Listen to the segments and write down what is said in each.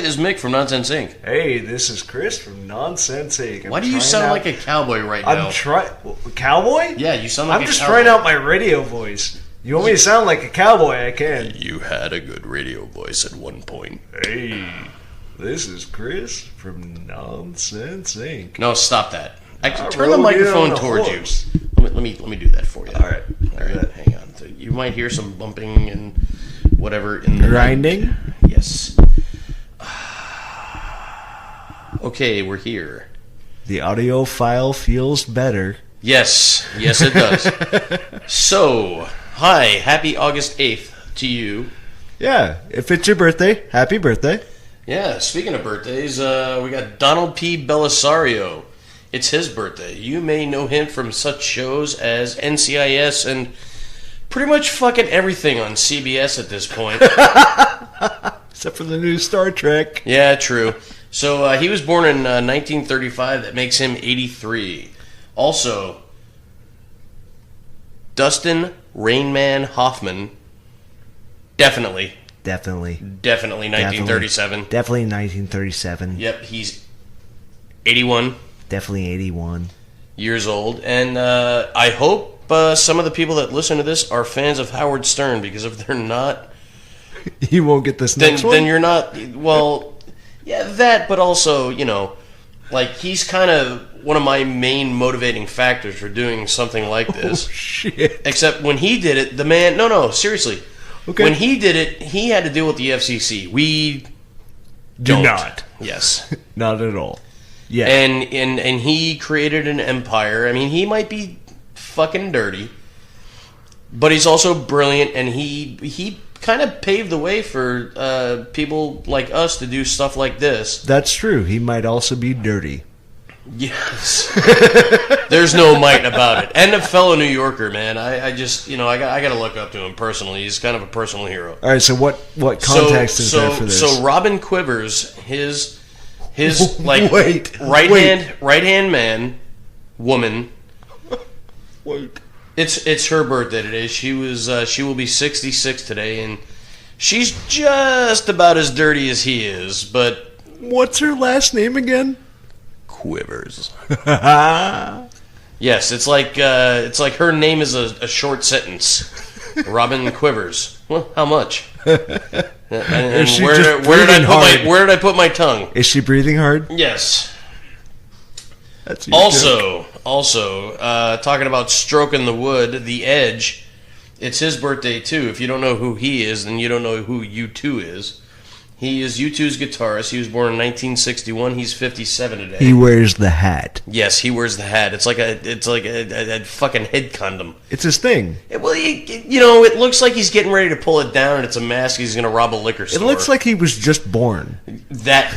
is Mick from Nonsense Inc. Hey, this is Chris from Nonsense Inc. Why do you sound like a cowboy right now? I'm trying... Cowboy? Yeah, you sound like I'm a just cowboy. trying out my radio voice. You want me to sound like a cowboy, I can. You had a good radio voice at one point. Hey, this is Chris from Nonsense Inc. No, stop that. Turn the microphone towards you. Let me do that for you. All right. Hang on. So you might hear some bumping and whatever in the Grinding? Yes. Okay, we're here. The audio file feels better. Yes, it does. So, hi, happy August 8th to you. Yeah, if it's your birthday, happy birthday. Yeah, speaking of birthdays, we got Donald P. Belisario. It's his birthday. You may know him from such shows as NCIS and pretty much fucking everything on CBS at this point. Except for the new Star Trek. Yeah, true. So he was born in 1935. That makes him 83. Also, Dustin Rainman Hoffman. Definitely 1937. Definitely 1937. Yep, he's 81. Definitely 81. Years old. And I hope some of the people that listen to this are fans of Howard Stern, because if they're not... You won't get this next one? Then you're not... Well, yeah, that, but also, you know, like, he's kind of one of my main motivating factors for doing something like this. Oh, shit. Except when he did it, the man... No, seriously. Okay. When he did it, he had to deal with the FCC. We Do don't. not. Yes. Not at all. Yeah. And he created an empire. I mean, he might be fucking dirty, but he's also brilliant, and he kind of paved the way for people like us to do stuff like this. That's true. He might also be dirty. Yes. There's no might about it. And a fellow New Yorker, man. I just, you know, I got to look up to him personally. He's kind of a personal hero. All right, so what context is there for this? So Robin Quivers, his like Wait. right hand man, woman. Wait. It's her birthday today. She will be 66 today, and she's just about as dirty as he is. But What's her last name again? Quivers. Yes, it's like her name is a short sentence. Robin Quivers. Well, how much? And Is she where just did breathing hard? where did I put my tongue? Is she breathing hard? Yes. That's your joke. Also, talking about stroking the wood, The Edge, it's his birthday too. If you don't know who he is, then you don't know who U2 is. He is U2's guitarist. He was born in 1961. He's 57 today. He wears the hat. Yes, he wears the hat. It's like a fucking head condom. It's his thing. Well, you know, it looks like he's getting ready to pull it down, and it's a mask. He's going to rob a liquor store. It looks like he was just born. That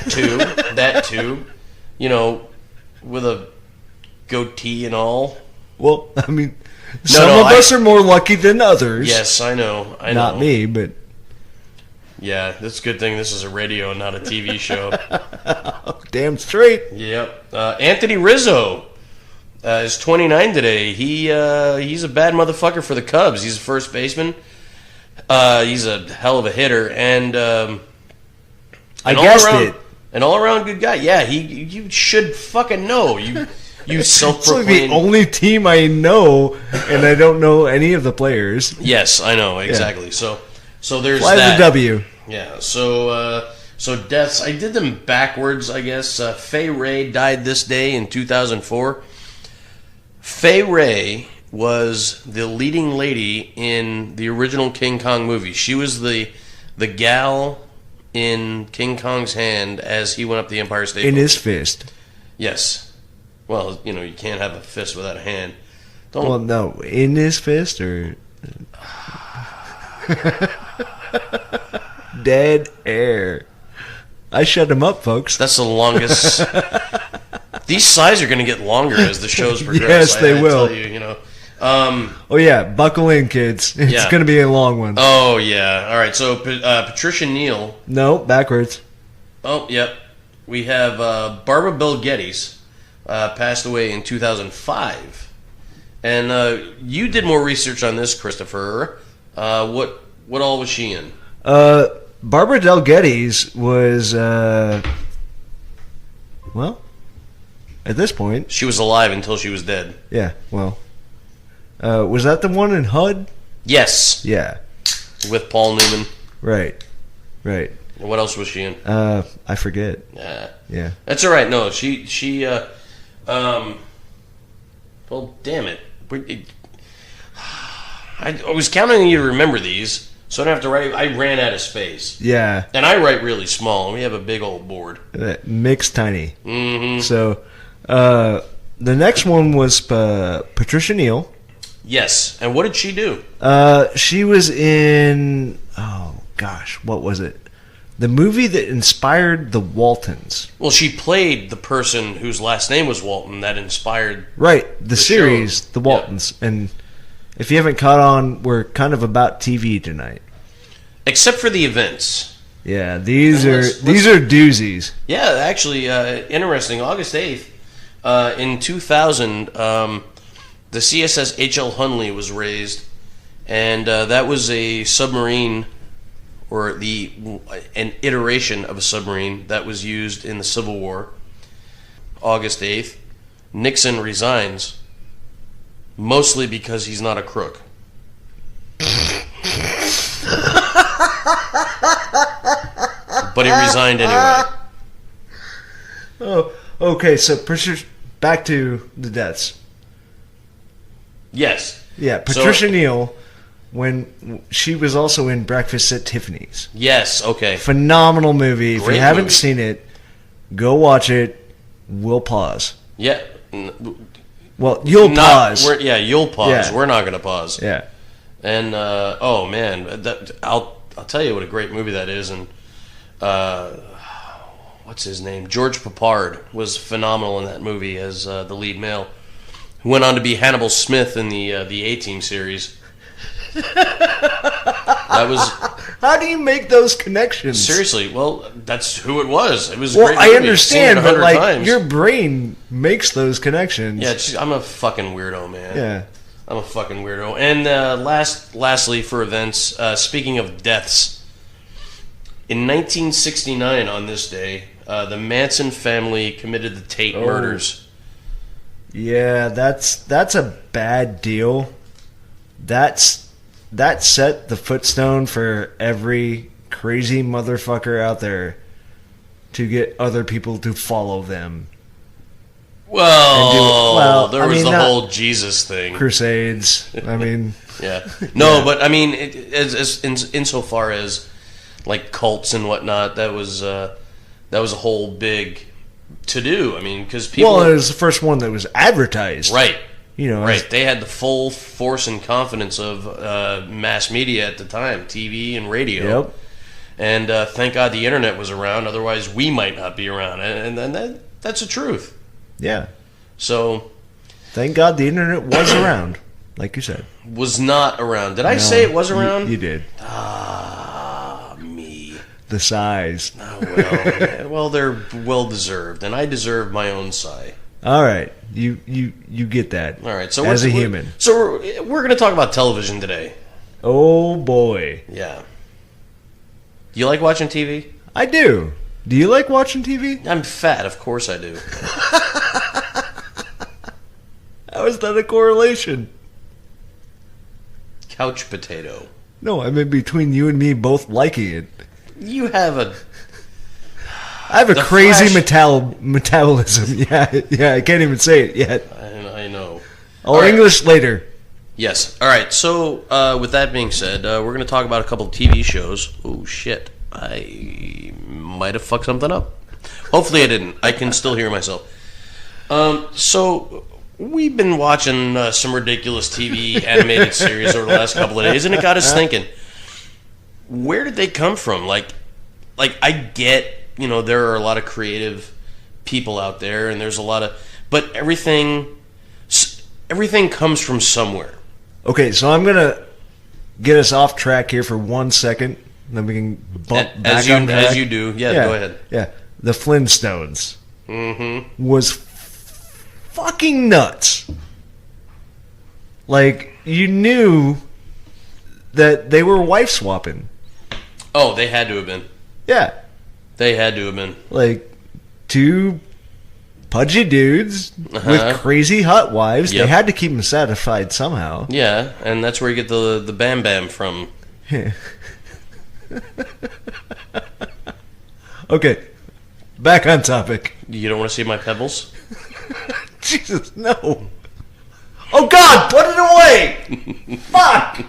too. You know, with a goatee and all. Well, I mean, some of us are more lucky than others. Yes, I know. Not me, but... Yeah, that's a good thing this is a radio and not a TV show. Damn straight. Yep. Anthony Rizzo is 29 today. He's a bad motherfucker for the Cubs. He's a first baseman. He's a hell of a hitter, and I guessed it. An all-around good guy. Yeah, you should fucking know. You self-proclaimed... It's like the only team I know, and I don't know any of the players. Yes, I know, exactly. Yeah. So there's Fly that. the W. Yeah, so deaths, I did them backwards, I guess. Fay Wray died this day in 2004. Fay Wray was the leading lady in the original King Kong movie. She was the gal in King Kong's hand as he went up the Empire State Building. In his fist. Yes. Well, you know, you can't have a fist without a hand. Well, no, in his fist or... Dead air. I shut him up, folks. That's the longest. These sides are going to get longer as the shows progress. Yes, they will. Tell you, you know. Oh yeah, buckle in, kids. It's going to be a long one. Oh yeah. All right. So Patricia Neal. No, backwards. Oh yep. We have Barbara Bel Geddes passed away in 2005, and you did more research on this, Christopher. What all was she in? Barbara Del Geddes was, well, at this point, She was alive until she was dead. yeah. Well, was that the one in HUD? Yes, Yeah. with Paul Newman. Right. Right. What else was she in? I forget. Yeah. That's all right. No, well, damn it. I was counting on you to remember these, so I don't have to write. I ran out of space. Yeah. And I write really small. We have a big old board. Mixed tiny. Mm-hmm. So, the next one was Patricia Neal. Yes. And what did she do? She was in, oh gosh, what was it? The movie that inspired the Waltons. Well, she played the person whose last name was Walton that inspired... Right, the series, show. The Waltons. Yeah. And if you haven't caught on, we're kind of about TV tonight. Except for the events. Yeah, these are doozies. Yeah, actually, interesting. August 8th, in 2000, the CSS H.L. Hunley was raised, and that was a submarine, or an iteration of a submarine that was used in the Civil War. August 8th, Nixon resigns, mostly because he's not a crook. But he resigned anyway. Oh, okay, so back to the deaths. Yes. Yeah, Patricia Neal, when she was also in Breakfast at Tiffany's. Yes, okay. Phenomenal movie. If Great you haven't movie. seen it, go watch it. We'll pause. Yeah. Well, you'll pause. You'll pause. Yeah. We're not going to pause. Yeah. And oh man, I'll tell you what a great movie that is. And what's his name? George Peppard was phenomenal in that movie as the lead male, who went on to be Hannibal Smith in the A-Team series. That was. How do you make those connections? Seriously, well, that's who it was. It was a well, great I movie. understand, I've seen it but 100 like times. your brain makes those connections. Yeah, I'm a fucking weirdo, man. Yeah. I'm a fucking weirdo. And lastly, for events, speaking of deaths, in 1969 on this day, the Manson family committed the Tate murders. Yeah, that's a bad deal. That set the footstone for every crazy motherfucker out there to get other people to follow them. Well, there was the not whole Jesus thing. Crusades. I mean, yeah. No, but I mean, insofar as like cults and whatnot, that was a whole big to do. I mean, because people. Well, it was the first one that was advertised, right? You know, right. They had the full force and confidence of mass media at the time, TV and radio. Yep. And thank God the internet was around. Otherwise, we might not be around. And that's the truth. Yeah. So, thank God the internet was around, like you said. Was not around. Did I say it was around? You did. Me. The size. Oh, well, well, they're well deserved, and I deserve my own sigh. All right, you get that. All right. So as a human. So we're going to talk about television today. Oh boy. Yeah. You like watching TV? I do. Do you like watching TV? I'm fat, of course I do. How is that a correlation? Couch potato. No, I mean between you and me both liking it. You have a... I have a crazy metabolism. Yeah, I can't even say it yet. I know. Or right. English later. Yes. All right, so with that being said, we're going to talk about a couple of TV shows. Oh, shit. I might have fucked something up. Hopefully I didn't. I can still hear myself. So we've been watching some ridiculous TV animated series over the last couple of days, and it got us thinking, where did they come from? Like I get, there are a lot of creative people out there, and there's a lot of, but everything comes from somewhere. Okay, so I'm gonna get us off track here for 1 second. Then we can bump back on track. As you do. Yeah, go ahead. Yeah, the Flintstones was fucking nuts. Like, you knew that they were wife swapping. Oh, they had to have been. Yeah. They had to have been. Like, two pudgy dudes with crazy hot wives. Yep. They had to keep them satisfied somehow. Yeah, and that's where you get the Bam Bam from. Okay, back on topic. You don't want to see my pebbles? Jesus, no. Oh, God, put it away! Fuck!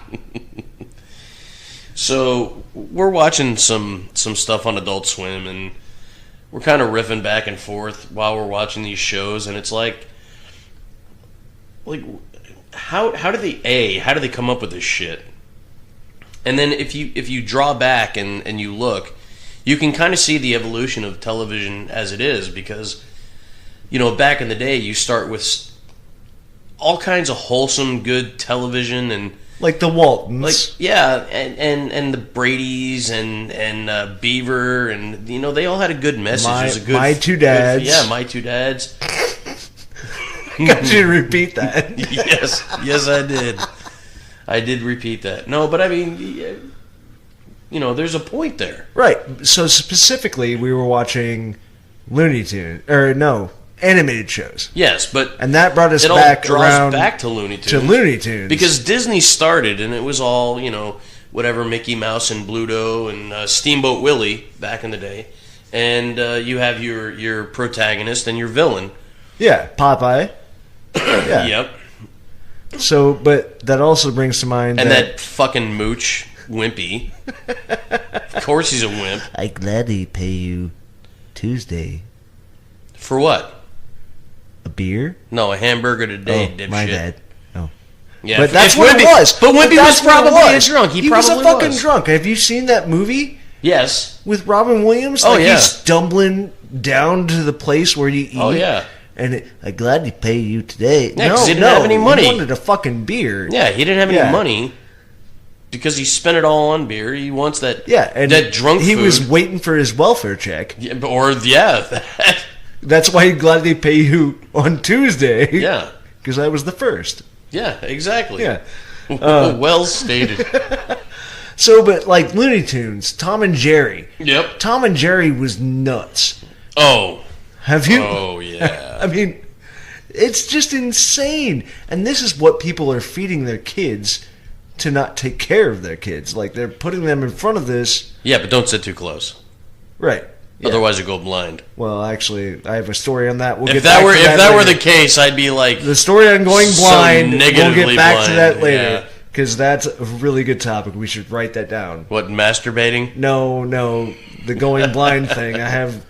So, we're watching some stuff on Adult Swim, and we're kind of riffing back and forth while we're watching these shows, and it's like how do they come up with this shit? And then if you draw back and you look, you can kind of see the evolution of television as it is, because back in the day you start with all kinds of wholesome good television, and like the Waltons, and the Bradys and Beaver, and they all had a good message. My Two Dads. My Two Dads. Got you to repeat that. yes, I did. I did repeat that. No, but I mean, there's a point there, right? So specifically, we were watching Looney Tunes, animated shows. Yes, and that brought us back to Looney Tunes. To Looney Tunes. Because Disney started, and it was all, whatever, Mickey Mouse and Bluto and Steamboat Willie back in the day. And you have your protagonist and your villain. Yeah, Popeye. Yeah. Yep. So, but that also brings to mind that fucking mooch, Wimpy. Of course he's a wimp. I gladly pay you Tuesday. For what? A beer? No, a hamburger today, dipshit. My bad. Oh. Yeah, but that's what it was. But Wimpy was probably a drunk. He was probably a fucking drunk. Have you seen that movie? Yes. With Robin Williams? Oh, yeah. He's stumbling down to the place where you eat. Oh, yeah. And I gladly pay you today. Yeah, because he didn't have any money. He wanted a fucking beer. Yeah, he didn't have any money because he spent it all on beer. He wants that. Yeah, and that drunk. He food. was waiting for his welfare check. Yeah, That's why he'd gladly pay you on Tuesday. Yeah, because that was the first. Yeah, exactly. Yeah, well stated. So, but like Looney Tunes, Tom and Jerry. Yep. Tom and Jerry was nuts. Oh. Have you? Oh, yeah. I mean, it's just insane. And this is what people are feeding their kids to not take care of their kids. Like, they're putting them in front of this. Yeah, but don't sit too close. Right. Yeah. Otherwise, you go blind. Well, actually, I have a story on that. If that were the case, I'd be like... The story on going blind, we'll get back to that later. Yeah. Because that's a really good topic. We should write that down. What, masturbating? No. The going blind thing. I have...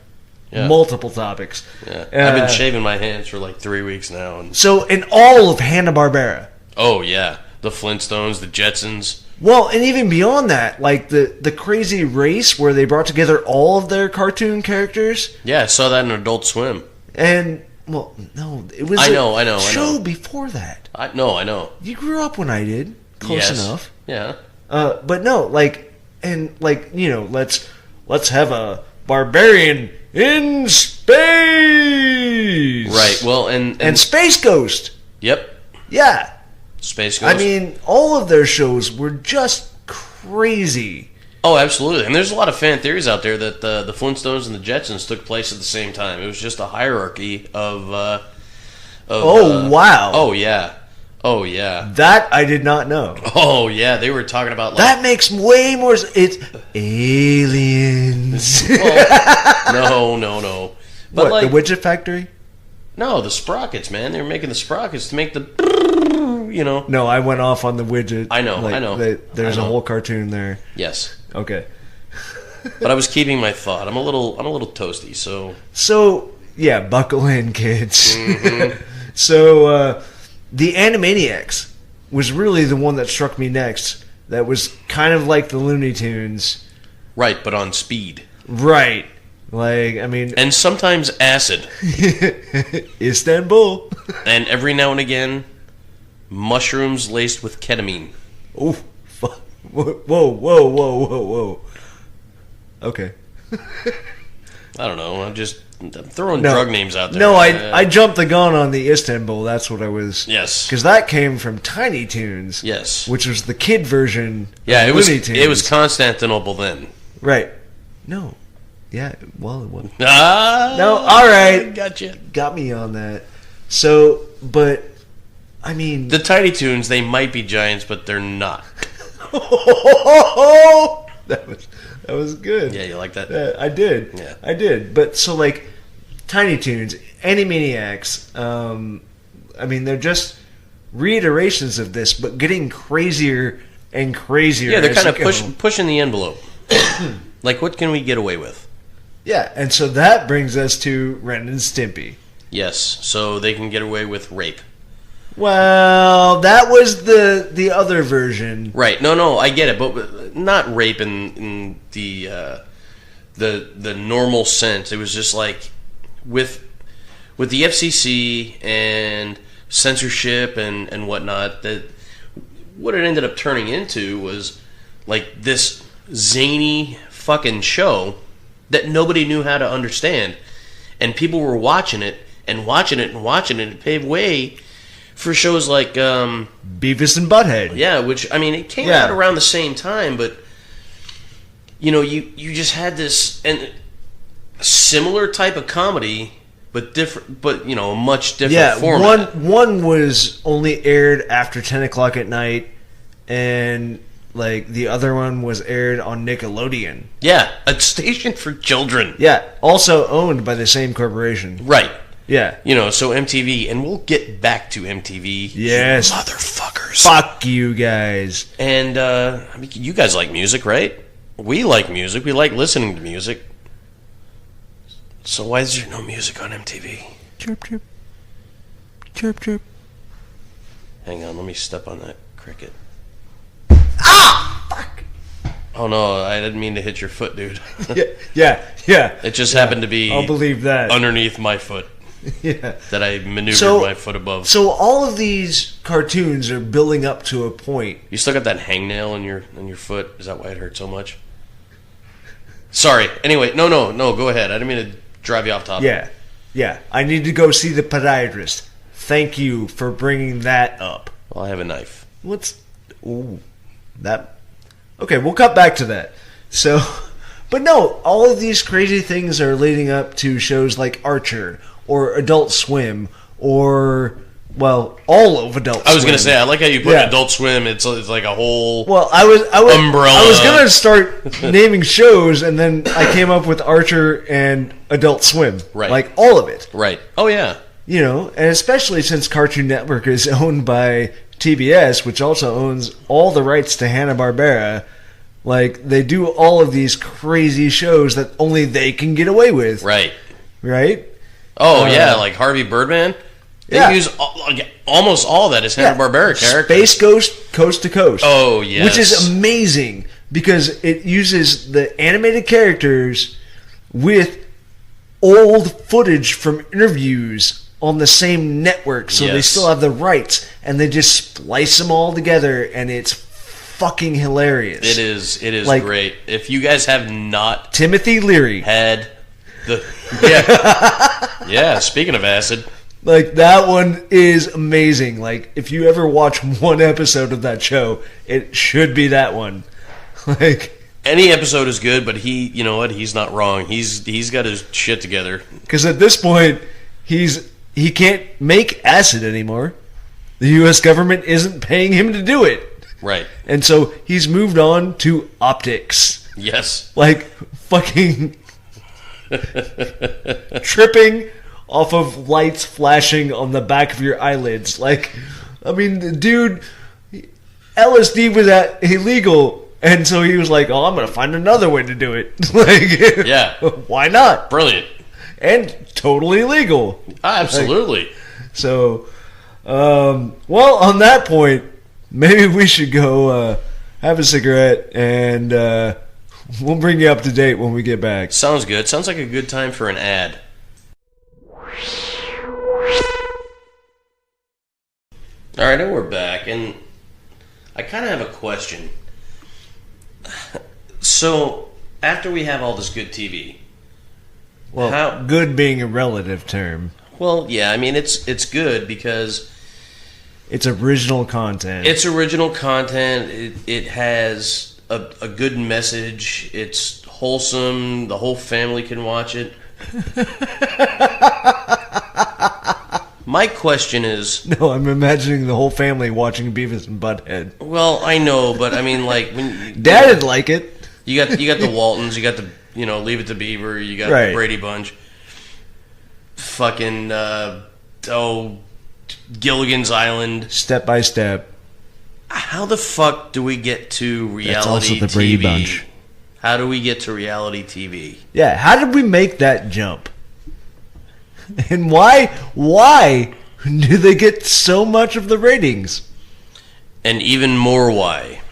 Yeah. Multiple topics. Yeah. I've been shaving my hands for like 3 weeks now. So, in all of Hanna-Barbera. Oh, yeah. The Flintstones, the Jetsons. Well, and even beyond that, like the Crazy Race, where they brought together all of their cartoon characters. Yeah, I saw that in Adult Swim. And, well, no, it was a show before that. I know. You grew up when I did. Close enough. Yeah. But no, let's have a barbarian in space. Right. Well, and Space Ghost. Yep. Yeah. Space Ghost. I mean, all of their shows were just crazy. Oh, absolutely. And there's a lot of fan theories out there that the Flintstones and the Jetsons took place at the same time. It was just a hierarchy of wow. Oh, yeah. Oh, yeah. That I did not know. Oh, yeah. They were talking about... that makes way more... It's aliens. Well, no. But what, the Widget Factory? No, the sprockets, man. They were making the sprockets to make the... No, I went off on the widget. I know. There's a whole cartoon there. Yes. Okay. But I was keeping my thought. I'm a little toasty, so... So, yeah, buckle in, kids. Mm-hmm. So, the Animaniacs was really the one that struck me next. That was kind of like the Looney Tunes. Right, but on speed. Right. Like, I mean... And sometimes acid. Istanbul. And every now and again, mushrooms laced with ketamine. Oh, fuck. Whoa. Okay. I don't know. I'm throwing drug names out there. No, I jumped the gun on the Istanbul. That's what I was. Yes. Because that came from Tiny Toons. Yes. Which was the kid version. Yeah, of Looney Tunes. it was Constantinople then. Right. No. Yeah, well, it was. No, all right. Gotcha. Got me on that. So, but, I mean... The Tiny Toons, they might be giants, but they're not. That was good. Yeah, you like that? I did. Yeah. I did. But, so, like, Tiny Toons, Animaniacs, I mean, they're just reiterations of this, but getting crazier and crazier. Yeah, they're kind of pushing the envelope. Like, what can we get away with? Yeah, and so that brings us to Ren and Stimpy. Yes, so they can get away with rape. Well, that was the other version. Right. No, I get it, but not rape in the normal sense. It was just like with the FCC and censorship and whatnot, that what it ended up turning into was like this zany fucking show that nobody knew how to understand, and people were watching it and watching it and watching it. It paved way for shows like Beavis and Butthead. Yeah, which, I mean, it came out around the same time, but you know, you just had this and similar type of comedy, but different, but you know, a much different format. One was only aired after 10 o'clock at night, and like the other one was aired on Nickelodeon. Yeah, a station for children. Yeah, also owned by the same corporation. Right. Yeah. You know, so MTV, and we'll get back to MTV. Yes. You motherfuckers. Fuck you guys. And, I mean, you guys like music, right? We like music. We like listening to music. So why is there no music on MTV? Chirp, chirp. Chirp, chirp. Hang on, let me step on that cricket. Ah! Fuck! Oh, no, I didn't mean to hit your foot, dude. Yeah. It just happened to be I'll believe that. Underneath my foot. Yeah. That I maneuvered my foot above. So all of these cartoons are building up to a point. You still got that hangnail in your foot? Is that why it hurt so much? Sorry. Anyway, no, go ahead. I didn't mean to drive you off topic. Yeah. I need to go see the podiatrist. Thank you for bringing that up. Well, I have a knife. Okay, we'll cut back to that. So, but no, all of these crazy things are leading up to shows like Archer or Adult Swim or, well, all of Adult Swim. I was going to say, I like how you put Adult Swim. It's like a whole umbrella. I was going to start naming shows, and then I came up with Archer and Adult Swim. Right. Like, all of it. Right. Oh, yeah. You know, and especially since Cartoon Network is owned by TBS, which also owns all the rights to Hanna-Barbera, like, they do all of these crazy shows that only they can get away with. Right. Right? Oh, yeah, like Harvey Birdman. They use almost all that as Hanna-Barbera characters. Space Ghost Coast to Coast. Oh, yes. Which is amazing because it uses the animated characters with old footage from interviews on the same network, so they still have the rights, and they just splice them all together, and it's fucking hilarious. It is like, great. If you guys have not Timothy Leary had the speaking of acid, like, that one is amazing. Like, if you ever watch one episode of that show, it should be that one. Like, any episode is good, but you know what? He's not wrong. He's got his shit together. Because at this point, he can't make acid anymore. The U.S. government isn't paying him to do it. Right. And so he's moved on to optics. Yes. Like, fucking tripping off of lights flashing on the back of your eyelids. Like, I mean, dude, LSD was illegal, and so he was like, oh, I'm going to find another way to do it. Like, yeah. Why not? Brilliant. And totally legal. Absolutely. Like, so, well, on that point, maybe we should go have a cigarette, and we'll bring you up to date when we get back. Sounds good. Sounds like a good time for an ad. All right, and we're back, and I kind of have a question. So, after we have all this good TV, well, good being a relative term. Well, yeah, I mean, it's good because it's original content. It's original content. It has a good message. It's wholesome. The whole family can watch it. My question is... No, I'm imagining the whole family watching Beavis and Butthead. Well, I know, but I mean, like... when Dad would like it. You got the Waltons, you got the, Leave It to Beaver, you got the Brady Bunch. Fucking, Gilligan's Island. Step by Step. How the fuck do we get to reality That's also the TV? Brady Bunch. How do we get to reality TV? Yeah, how did we make that jump? And why do they get so much of the ratings? And even more why.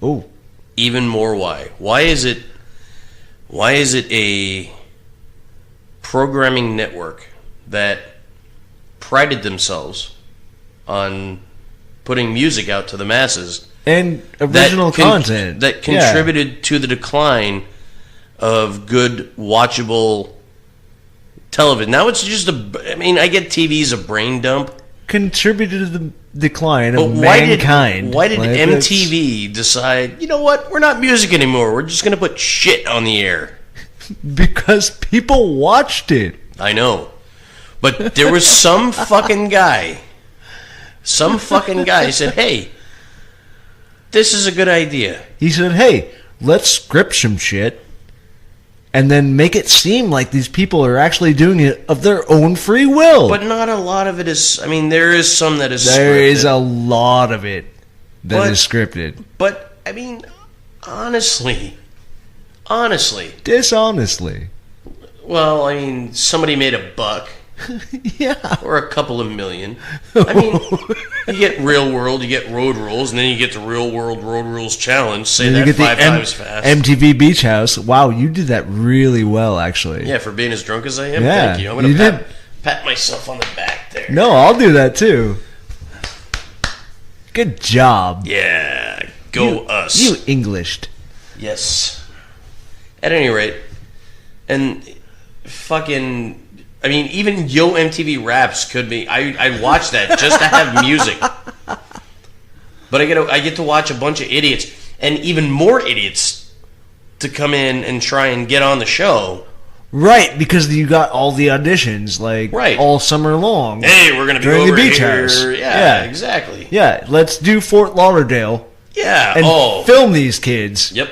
Oh. Even more why. Why is it a programming network that prided themselves on putting music out to the masses and original content that contributed to the decline of good watchable television? Now it's just I get TV's a brain dump. Contributed to the decline of mankind. Why did MTV decide, you know what, we're not music anymore, we're just going to put shit on the air? Because people watched it. I know. But there was some fucking guy said, hey, this is a good idea. He said, hey, let's script some shit and then make it seem like these people are actually doing it of their own free will. But not a lot of it is... there is some that is scripted. There is a lot of it that is scripted. But, honestly... Dishonestly. Well, somebody made $1. Yeah. Or a couple of million. You get Real World, you get Road Rules, and then you get the Real World Road Rules Challenge. Say that 5 times fast. MTV Beach House. Wow, you did that really well, actually. Yeah, for being as drunk as I am. Yeah, thank you. I'm going to pat myself on the back there. No, I'll do that too. Good job. Yeah, go us. You Englished. Yes. At any rate, and fucking... even Yo MTV Raps could be... I'd watch that just to have music. But I get to watch a bunch of idiots, and even more idiots to come in and try and get on the show. Right, because you got all the auditions, all summer long. Hey, we're going to be during over the beach here. house. Yeah, exactly. Yeah, let's do Fort Lauderdale. Yeah. And film these kids. Yep.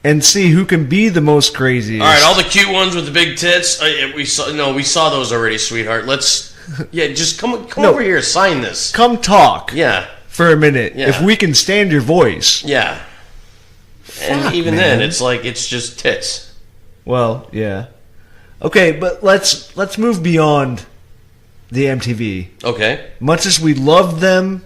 And see who can be the most craziest. All right, all the cute ones with the big tits. We saw those already, sweetheart. Let's, just come over here, sign this. Come talk. Yeah. For a minute, yeah. If we can stand your voice. Yeah. And even then, it's just tits. Well, yeah. Okay, but let's move beyond the MTV. Okay. Much as we loved them,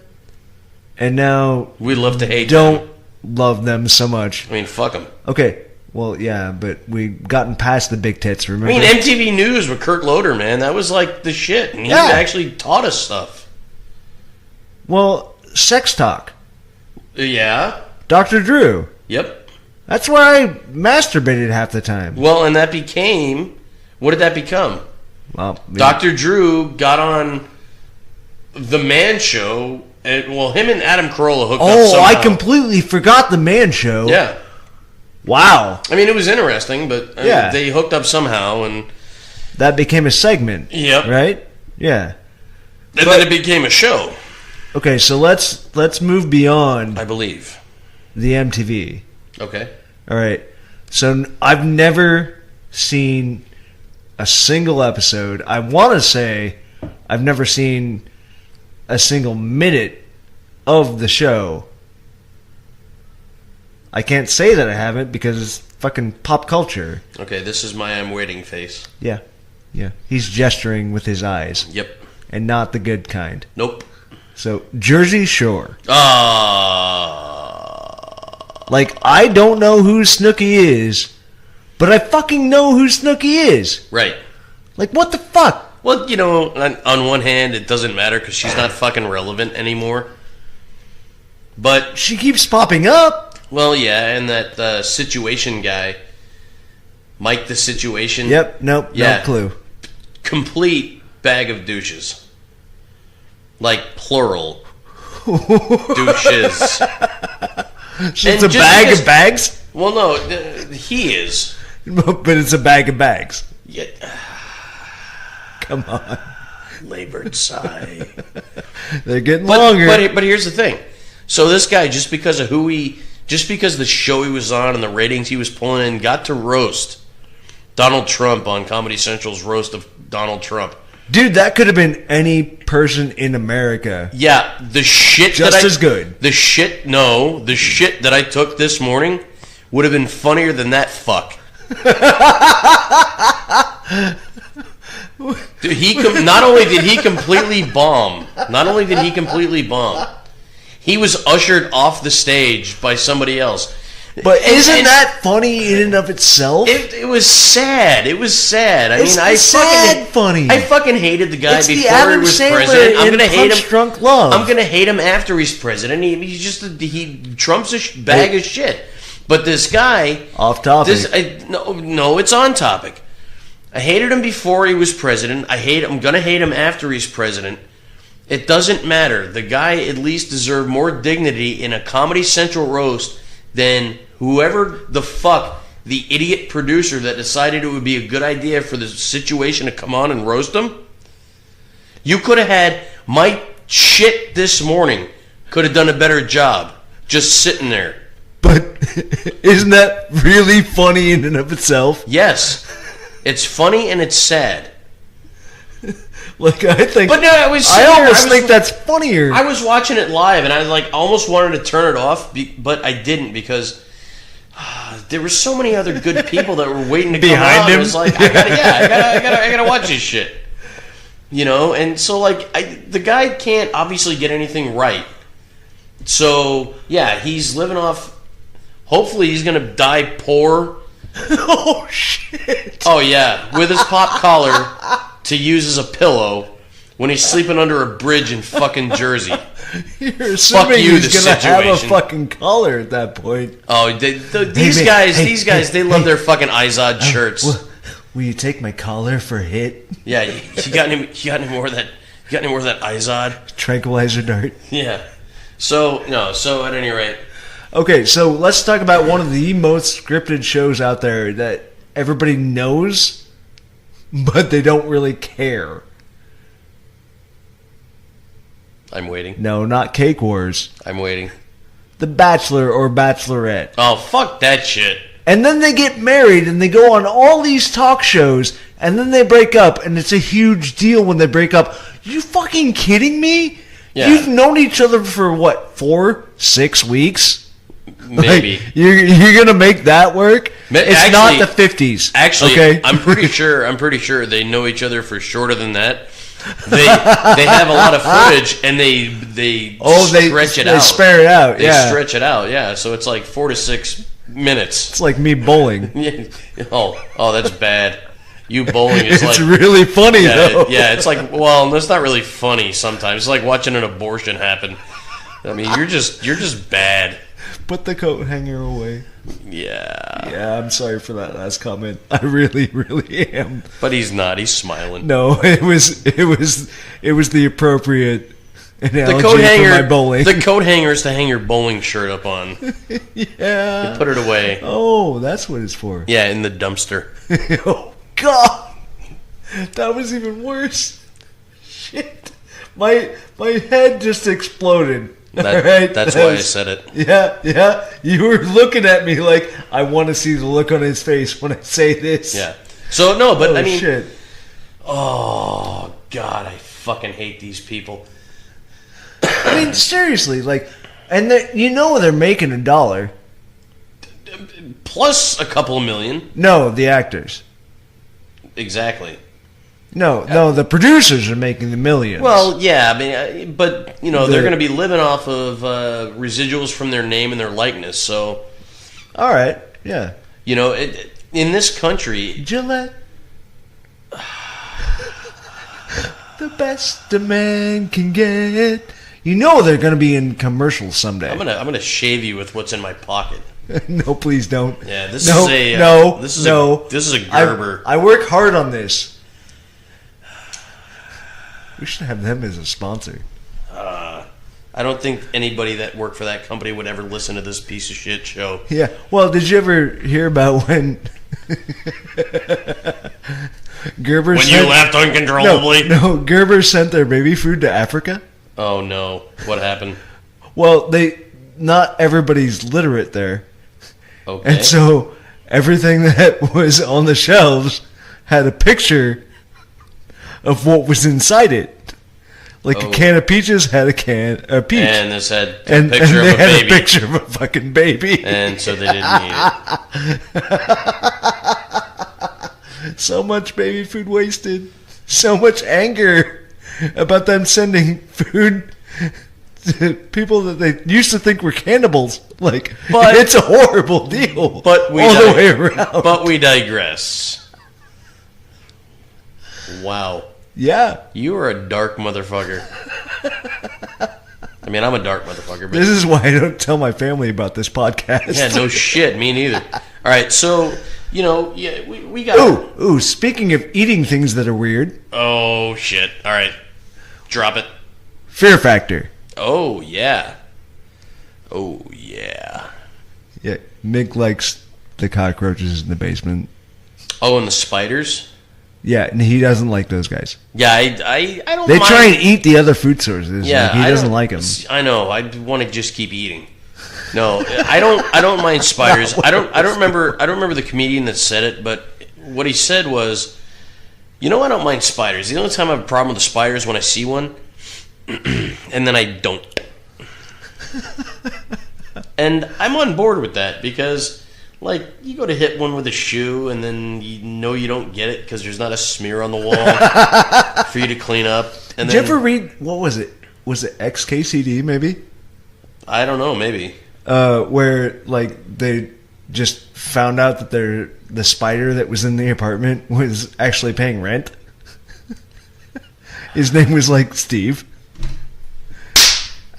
and now we love to hate them. Love them so much. Fuck them. Okay, well, yeah, but we've gotten past the big tits, remember? MTV News with Kurt Loder, man, that was like the shit, and he actually taught us stuff. Well, Sex Talk. Yeah. Dr. Drew. Yep. That's where I masturbated half the time. Well, and that became... What did that become? Well, Dr. Drew got on The Man Show... him and Adam Carolla hooked up somehow. Oh, I completely forgot The Man Show. Yeah. Wow. It was interesting, but they hooked up somehow, and... That became a segment. Yep. Right? Yeah. And then it became a show. Okay, so let's move beyond... I believe. The MTV. Okay. All right. So I've never seen a single episode. I want to say I've never seen... a single minute of the show. I can't say that I haven't because it's fucking pop culture. Okay, this is my I'm waiting face. Yeah. He's gesturing with his eyes. Yep. And not the good kind. Nope. So, Jersey Shore. Ah. I don't know who Snooki is, but I fucking know who Snooki is. Right. What the fuck? Well, on one hand, it doesn't matter because she's not fucking relevant anymore. But... She keeps popping up. Well, yeah, and that Situation guy, Mike the Situation. Yep, nope, no clue. Complete bag of douches. Plural. Douches. It's a bag of bags? Well, no, he is. But it's a bag of bags. Yeah. Come on. Labored sigh. They're getting longer. But here's the thing. So this guy, just because the show he was on and the ratings he was pulling in, got to roast Donald Trump on Comedy Central's roast of Donald Trump. Dude, that could have been any person in America. Yeah, the shit just as good. The shit that I took this morning would have been funnier than that fuck. Dude, not only did he completely bomb, he was ushered off the stage by somebody else. But isn't that funny in and of itself? It was sad. It was sad. Funny. I fucking hated the guy it's before the Adam he was Sandler president. I'm gonna hate him. Drunk Love. I'm gonna hate him after he's president. Trump's a bag of shit. But this guy, off topic. No, it's on topic. I hated him before he was president. I'm gonna hate him after he's president. It doesn't matter. The guy at least deserved more dignity in a Comedy Central roast than whoever the fuck the idiot producer that decided it would be a good idea for the situation to come on and roast him. You could have had my shit this morning. Could have done a better job just sitting there. But isn't that really funny in and of itself? Yes. It's funny and it's sad. Like, I think... But no, I almost think that's funnier. I was watching it live, and I almost wanted to turn it off, but I didn't, because there were so many other good people that were waiting to come out. Him? I was like, I gotta watch this shit. You know, and so, the guy can't obviously get anything right. So, yeah, he's living off... Hopefully he's gonna die poor. Oh, shit. Oh, yeah, with his pop collar to use as a pillow when he's sleeping under a bridge in fucking Jersey. You're assuming he's gonna have a fucking collar at that point. Oh, these guys, they love their fucking Izod shirts. Will you take my collar for a hit? Yeah, you got any more of that Izod? Tranquilizer dart. Yeah. So at any rate. Okay, so let's talk about one of the most scripted shows out there that everybody knows, but they don't really care. I'm waiting. No, not Cake Wars. I'm waiting. The Bachelor or Bachelorette. Oh, fuck that shit. And then they get married and they go on all these talk shows and then they break up and it's a huge deal when they break up. You fucking kidding me? Yeah. You've known each other for what, 4-6 weeks? Maybe. You're gonna make that work? It's not the 50s. Actually, okay? I'm pretty sure they know each other for shorter than that. They have a lot of footage and they stretch it out. They spare it out. They stretch it out. Yeah, so it's like 4 to 6 minutes. It's like me bowling. Oh, that's bad. You bowling is it's really funny though. Yeah, it's like, well, that's not really funny sometimes. It's like watching an abortion happen. I mean, you're just bad. Put the coat hanger away. Yeah. Yeah, I'm sorry for that last comment. I really, really am. But he's not. He's smiling. No, it was the appropriate analogy the coat hanger, for my bowling. The coat hanger is to hang your bowling shirt up on. Yeah. You put it away. Oh, that's what it's for. Yeah, in the dumpster. Oh, God. That was even worse. Shit. My head just exploded. That's why I said it. Yeah. You were looking at me like, I want to see the look on his face when I say this. Yeah. So, no, but I mean... Shit. Oh, God, I fucking hate these people. I mean, seriously, and they're making $1. Plus a couple of million. No, the actors. Exactly. No, the producers are making the millions. Well, yeah, I mean, but they're going to be living off of residuals from their name and their likeness. So, all right, yeah. In this country, Gillette, the best a man can get. They're going to be in commercials someday. I'm gonna shave you with what's in my pocket. No, please don't. Yeah, this is a Gerber. I work hard on this. We should have them as a sponsor. I don't think anybody that worked for that company would ever listen to this piece of shit show. Yeah. Well, did you ever hear about when Gerber When you laughed uncontrollably? No, Gerber sent their baby food to Africa? Oh, no. What happened? Well, not everybody's literate there. Okay. And so everything that was on the shelves had a picture of what was inside it. Like a can of peaches had a peach. And this had a picture of a baby. A picture of a fucking baby. And so they didn't eat it. So much baby food wasted. So much anger about them sending food to people that they used to think were cannibals. Like, it's a horrible deal. But we all the way around. But we digress. Wow. Yeah. You are a dark motherfucker. I mean, I'm a dark motherfucker. But this is why I don't tell my family about this podcast. Yeah, no shit. Me neither. All right, so, we got... Ooh, speaking of eating things that are weird. Oh, shit. All right. Drop it. Fear Factor. Oh, yeah. Oh, yeah. Yeah, Mick likes the cockroaches in the basement. Oh, and the spiders? Yeah, and he doesn't like those guys. Yeah, I don't They mind. try and eat the other food sources. Yeah, like, he doesn't like them. I know. I want to just keep eating. No, I don't mind spiders. I don't remember the comedian that said it, but what he said was, I don't mind spiders. The only time I have a problem with the spider is when I see one, and then I don't. And I'm on board with that because... Like, you go to hit one with a shoe, and then you don't get it because there's not a smear on the wall for you to clean up. And Did you ever read, what was it? Was it XKCD, maybe? I don't know, maybe. Where, like, they just found out that the spider that was in the apartment was actually paying rent. His name was, like, Steve.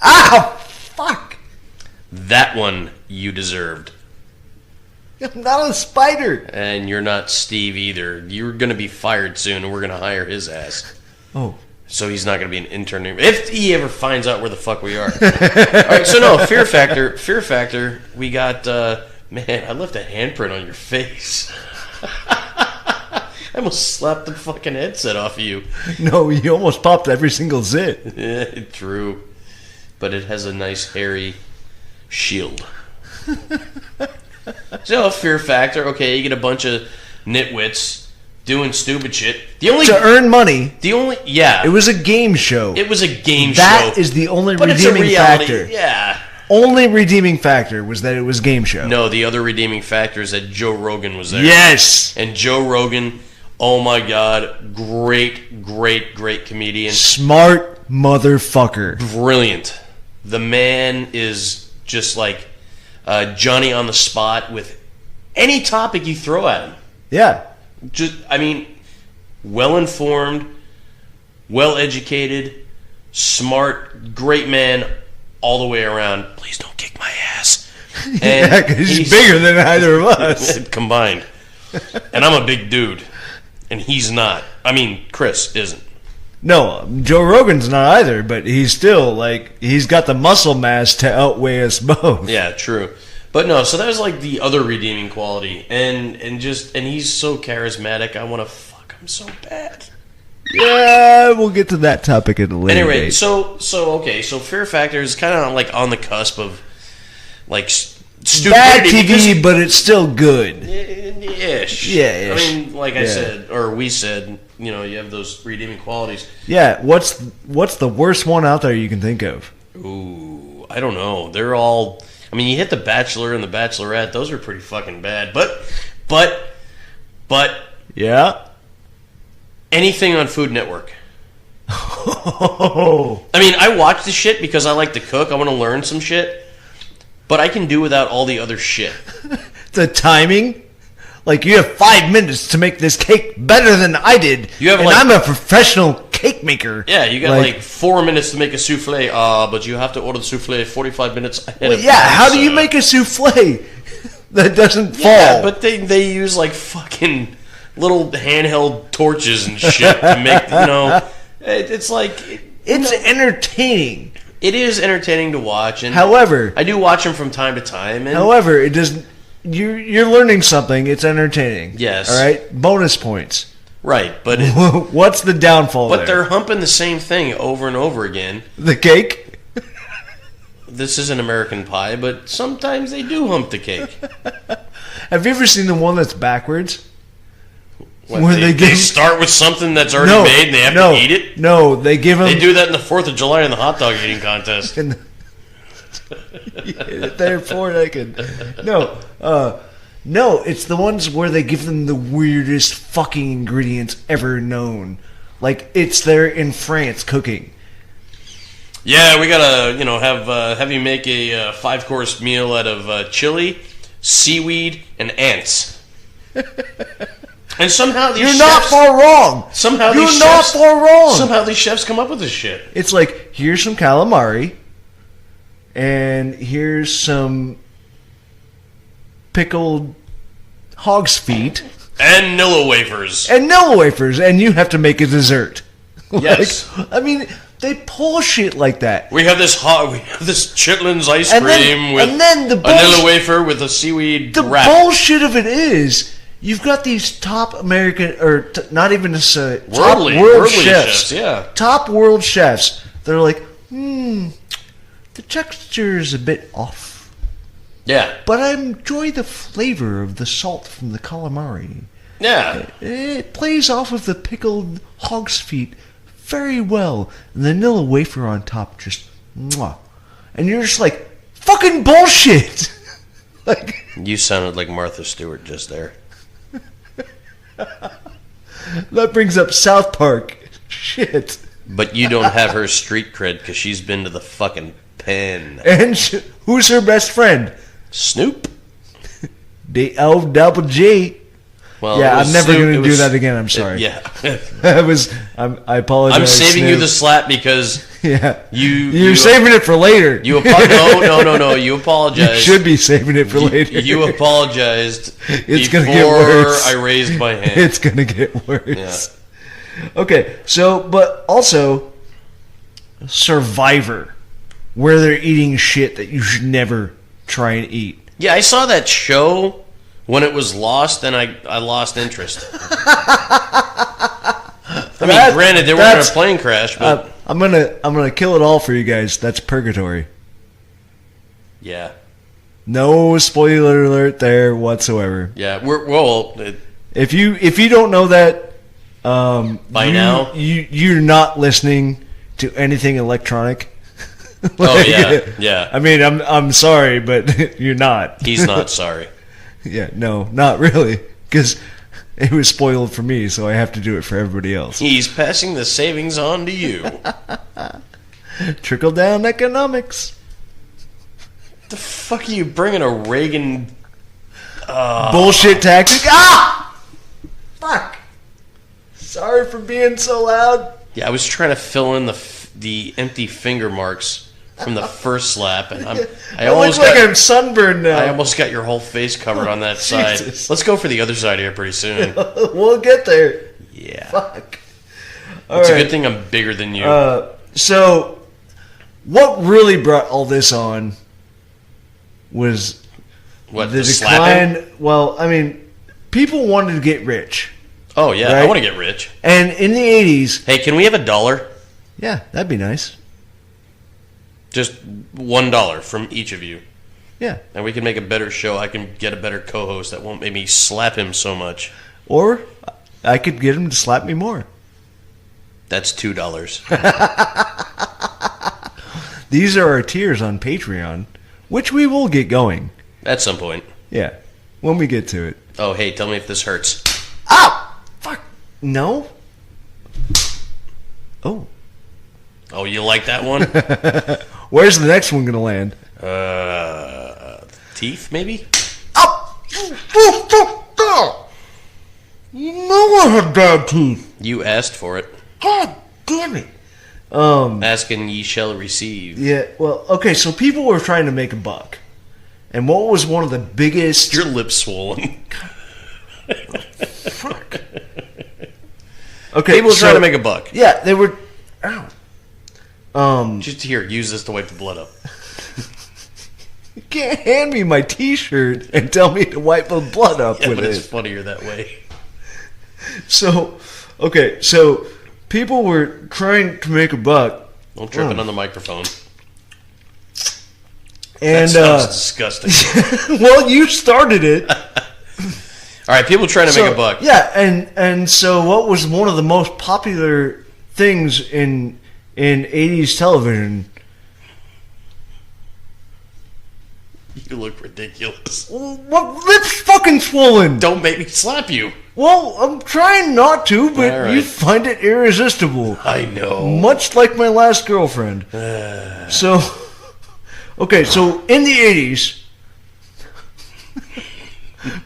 Ow! Fuck! That one you deserved. I'm not a spider. And you're not Steve either. You're going to be fired soon, and we're going to hire his ass. Oh. So he's not going to be an intern anymore. If he ever finds out where the fuck we are. All right, so no, Fear Factor. Fear Factor, we got, man, I left a handprint on your face. I almost slapped the fucking headset off of you. No, you almost popped every single zit. Yeah, true. But it has a nice hairy shield. So, Fear Factor, okay, you get a bunch of nitwits doing stupid shit. To earn money. Yeah. It was a game show. It was a game show. That is the only redeeming factor. Yeah. Only redeeming factor was that it was game show. No, the other redeeming factor is that Joe Rogan was there. Yes. And Joe Rogan, oh my God, great comedian. Smart motherfucker. Brilliant. The man is just like Johnny on the spot with any topic you throw at him. Yeah. Well-informed, well-educated, smart, great man all the way around. Please don't kick my ass. Yeah, because he's bigger than either of us. Combined. And I'm a big dude. And he's not. I mean, Chris isn't. No, Joe Rogan's not either, but he's still, he's got the muscle mass to outweigh us both. Yeah, true. But no, so that was like the other redeeming quality. And he's so charismatic, I want to fuck him so bad. Yeah, we'll get to that topic at a later date. So Fear Factor is kind of like on the cusp of like stupidity. Bad TV, but it's still good. Ish. Yeah, ish. I mean, like I said, or we said, you have those redeeming qualities. Yeah, what's the worst one out there you can think of? Ooh, I don't know. They're all... I mean, you hit The Bachelor and The Bachelorette. Those are pretty fucking bad. But... Yeah? Anything on Food Network. I mean, I watch the shit because I like to cook. I want to learn some shit. But I can do without all the other shit. The timing? Like, you have 5 minutes to make this cake better than I did. I'm a professional cake maker. Yeah, you got 4 minutes to make a souffle. But you have to order the souffle 45 minutes ahead of time. Yeah, how do you make a souffle that doesn't fall? Yeah, but they use fucking little handheld torches and shit to make, it's like... It's entertaining. It is entertaining to watch, and However, I do watch them from time to time. And however, it doesn't. You're learning something. It's entertaining. Yes. All right. Bonus points. right, but What's the downfall but there? they're humping the same thing over and over again. The cake. This is an American Pie, but sometimes they do hump the cake. Have you ever seen the one that's backwards? What, Where they start with something that's already made and they have to eat it? No, they give them. They do that in the 4th of July in the hot dog eating contest. They're 4 naked. No, it's the ones where they give them the weirdest fucking ingredients ever known. Like it's there in France cooking. Yeah, we gotta have you make a 5-course meal out of chili, seaweed, and ants. And somehow these You're chefs, not far wrong. Somehow You're these not chefs, far wrong. Somehow these chefs come up with this shit. It's like here's some calamari, and here's some pickled hog's feet And Nilla wafers. and Nilla wafers, and you have to make a dessert. Yes. I mean, they pull shit like that. We have this Chitlins ice And cream with then the a Nilla wafer with a seaweed The wrap. bullshit of it is, you've got these top American, or not even necessarily, top Worldly world chefs, chefs. yeah. Top world chefs. They're like, the texture is a bit off. Yeah. But I enjoy the flavor of the salt from the calamari. Yeah. It plays off of the pickled hog's feet very well. And the Nilla wafer on top just, mwah. And you're just like, fucking bullshit! Like, You sounded like Martha Stewart just there. that brings up South Park. Shit. But you don't have her street cred because she's been to the fucking pen. And who's her best friend? Snoop? The L-double-G. Well, Yeah, it was I'm never Snoop- going it to do was- that again. I'm sorry. Yeah. I apologize. I'm saving you Snoop. the slap because Yeah. you saving it for later. no. You You apologized. should be saving it for later. You apologized It's before gonna get worse. I raised my hand. It's going to get worse. Okay, so, but also, Survivor, where they're eating shit that you should never try and eat. Yeah, I saw that show when it was lost, and I lost interest. I mean, granted, they weren't in a plane crash, but I'm gonna kill it all for you guys. That's purgatory. yeah, No spoiler alert there whatsoever. yeah. If you don't know that, By now? you're not listening to anything electronic. Oh yeah. I mean, I'm sorry, but you're not. He's not sorry. Yeah, no, not really, because it was spoiled for me, so I have to do it for everybody else. He's passing the savings on to you. Trickle down economics. The fuck are you bringing a Reagan? Bullshit tactic. Ah! Fuck. Sorry for being so loud. Yeah, I was trying to fill in the empty finger marks from the first slap, and I look like I'm sunburned now. I almost got your whole face covered on that side. Jesus. Let's go for the other side here pretty soon. We'll get there. Yeah. Fuck. It's a good thing I'm bigger than you. So, what really brought all this on was What, the the slapping? decline. Well, I mean, people wanted to get rich. Oh, yeah, I Right? want to get rich. And in the 80s, Hey, can we have $1? yeah, that'd be nice. Just $1 from each of you. Yeah. And we can make a better show. I can get a better co-host that won't make me slap him so much. Or I could get him to slap me more. That's $2. These are our tiers on Patreon, which we will get going. At some point. Yeah, when we get to it. Oh, hey, tell me if this hurts. Ah! Fuck! No? Oh. Oh, you like that one? Where's the next one going to land? Teeth, maybe? Oh! You know I have bad teeth. You asked for it. God damn it. Asking ye shall receive. Yeah, well, okay, so people were trying to make a buck. And what was one of the biggest... Your lips swollen. Fuck. Okay, People were trying to make a buck. Yeah, they were... Ow. Just here, use this to wipe the blood up. You can't hand me my T-shirt and tell me to wipe the blood up with but it. it's funnier that way. So people were trying to make a buck. Don't trip it on the microphone. And that stuff's disgusting. well, you started it. All right, people trying to make a buck. Yeah, and so what was one of the most popular things in 80s television? You look ridiculous. What lips fucking swollen? Don't make me slap you. Well, I'm trying not to, but All right. you find it irresistible. I know. Much like my last girlfriend. So in the 80s,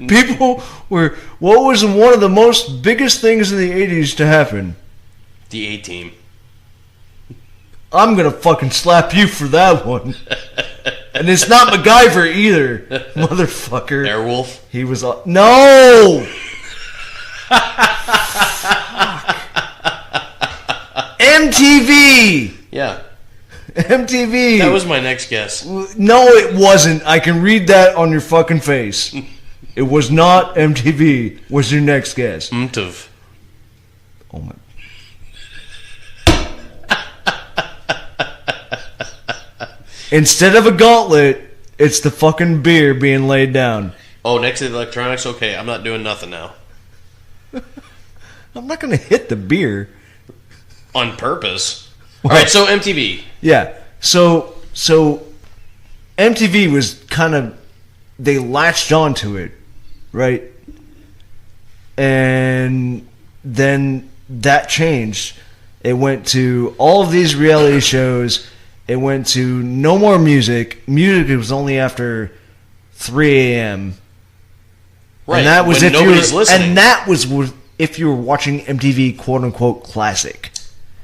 people were... What was one of the most biggest things in the 80s to happen? The A-Team. I'm going to fucking slap you for that one. And it's not MacGyver either, motherfucker. Airwolf. He was... No! MTV! Yeah. MTV! That was my next guess. No, it wasn't. I can read that on your fucking face. It was not MTV, was your next guess. MTV. Oh my... Instead of a gauntlet, it's the fucking beer being laid down. Oh, next to the electronics? Okay, I'm not doing nothing now. I'm not going to hit the beer. On purpose. All right, so MTV. Yeah. So MTV was kind of... They latched onto it, right? And then that changed. It went to all of these reality shows... It went to no more music. Music was only after 3 a.m. Right. And that was when if nobody's you were, listening. and that was if you were watching MTV quote unquote classic.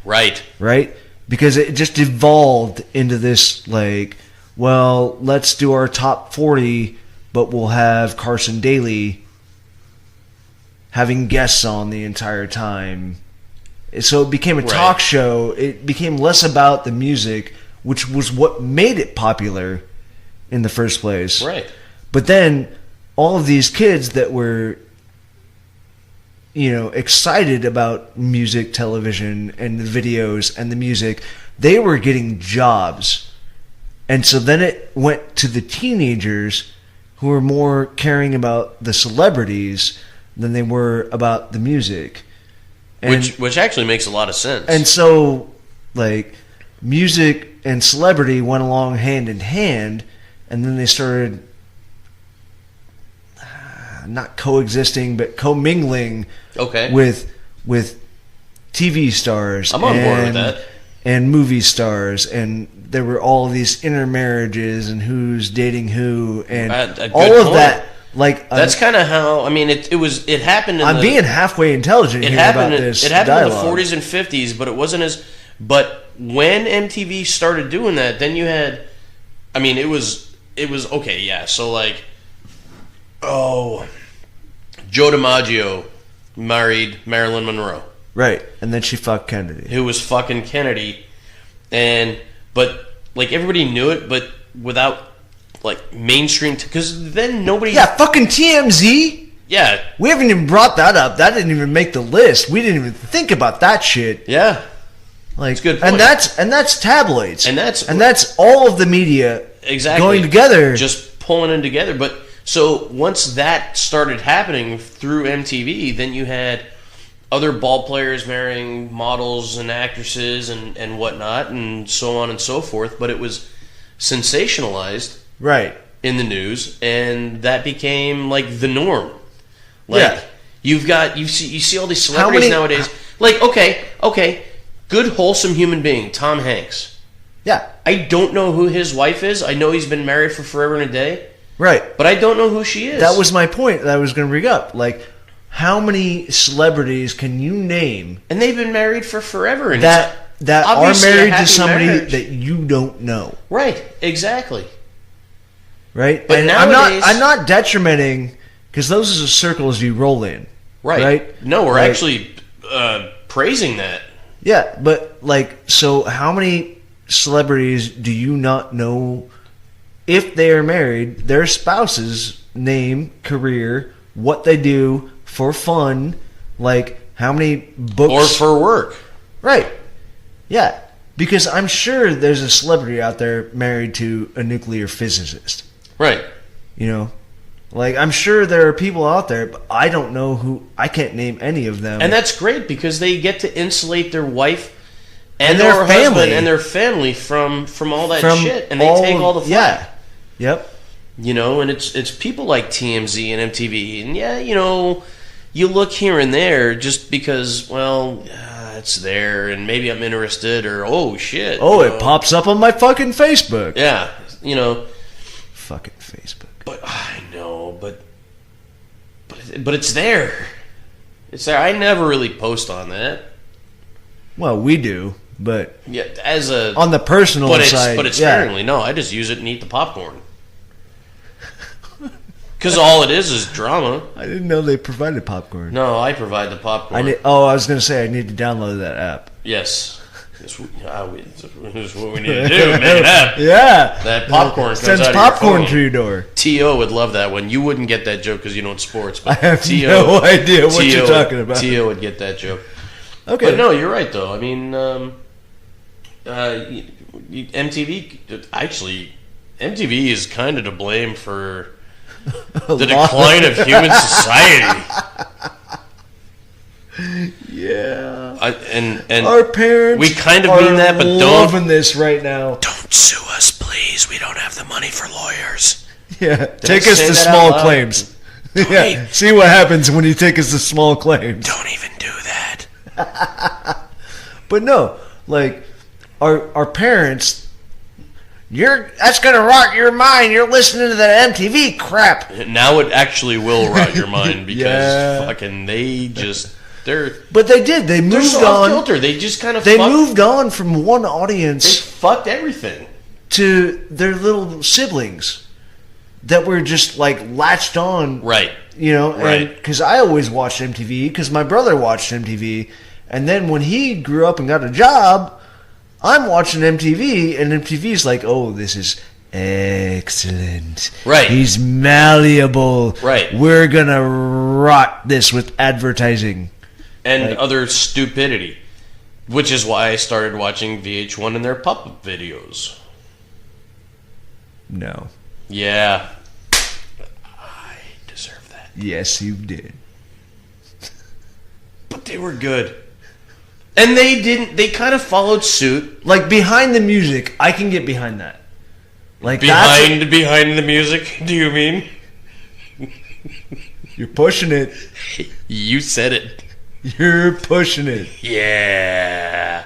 Right. Right? Because it just evolved into this like, well, let's do our top 40, but we'll have Carson Daly having guests on the entire time. So it became a talk show. It became less about the music, which was what made it popular in the first place. Right. But then all of these kids that were, excited about music, television, and the videos and the music, they were getting jobs. And so then it went to the teenagers who were more caring about the celebrities than they were about the music. And, Which actually makes a lot of sense. and so, like, music and celebrity went along hand in hand, and then they started not coexisting, but commingling with TV stars. I'm on board with that. And movie stars, and there were all these intermarriages and who's dating who, and all of that. Like that's kind of how it happened. I'm being halfway intelligent here about this. It happened dialogue. in the 40s and 50s, but it wasn't as. But when MTV started doing that, then you had. It was okay, yeah. So like, Joe DiMaggio married Marilyn Monroe, right? And then she fucked Kennedy, who was fucking Kennedy, but like everybody knew it, but without. Like mainstream, because then nobody. Yeah, fucking TMZ. Yeah, we haven't even brought that up. That didn't even make the list. We didn't even think about that shit. Yeah, like that's a good point. And that's tabloids, and that's all of the media exactly going together, just pulling in together. But so once that started happening through MTV, then you had other ball players marrying models and actresses and whatnot, and so on and so forth. But it was sensationalized. Right. In the news, and that became like the norm. Like you see all these celebrities nowadays. Like okay, good wholesome human being, Tom Hanks. Yeah. I don't know who his wife is. I know he's been married for forever and a day. Right. But I don't know who she is. That was my point that I was going to bring up. Like, how many celebrities can you name? And they've been married for forever. And that are married to somebody marriage. that you don't know. Right. Exactly. Right? But and nowadays, I'm not detrimenting, because those are the circles you roll in. Right? No, we're actually praising that. Yeah, but, like, so how many celebrities do you not know if they are married, their spouse's name, career, what they do for fun, like how many books or for work? Right. Yeah. Because I'm sure there's a celebrity out there married to a nuclear physicist. Right. You know? Like, I'm sure there are people out there, but I don't know who. I can't name any of them. And that's great because they get to insulate their wife and their their family. husband and their family from all that shit. And they take all the fun. Yeah. Yep. You know, and it's people like TMZ and MTV. And yeah, you know, you look here and there just because, well, it's there and maybe I'm interested or, oh, shit. Oh, it pops up on my fucking Facebook. Yeah, you know. Fucking Facebook. But I know, but it's there. It's there. I never really post on that. Well, we do, but yeah, as a on the personal side, but it's sparingly. No, I just use it and eat the popcorn. Because all it is drama. I didn't know they provided popcorn. No, I provide the popcorn. I was going to say I need to download that app. Yes. This is what we need to do. Make it up. Yeah. That popcorn comes sends out popcorn of to your door. T.O. would love that one. You wouldn't get that joke because you don't sports. But I have no idea what you're talking about. T.O. would get that joke. Okay. But no, you're right, though. I mean, MTV, actually, MTV is kind of to blame for the decline of human society. Yeah. And our parents we kind of mean that, but loving this right now. Don't sue us, please. We don't have the money for lawyers. Yeah. Take us to small claims. Yeah. See what happens when you take us to small claims. Don't even do that. But no, like our parents, that's gonna rot your mind. You're listening to that MTV crap. Now it actually will rot your mind because fucking But they did. They moved so on. Off-kilter. They just kind of moved on from one audience. They fucked everything to their little siblings that were just like latched on. Right. You know, right. Because I always watched MTV because my brother watched MTV. And then when he grew up and got a job, I'm watching MTV, and MTV's like, oh, this is excellent. Right. He's malleable. Right. We're going to rot this with advertising. And other stupidity. Which is why I started watching VH1 and their puppet videos. No. Yeah. I deserve that. Yes, you did. But they were good. And they kind of followed suit. Like, behind the music, I can get behind that. Like behind the music, do you mean? You're pushing it. You said it. You're pushing it. Yeah.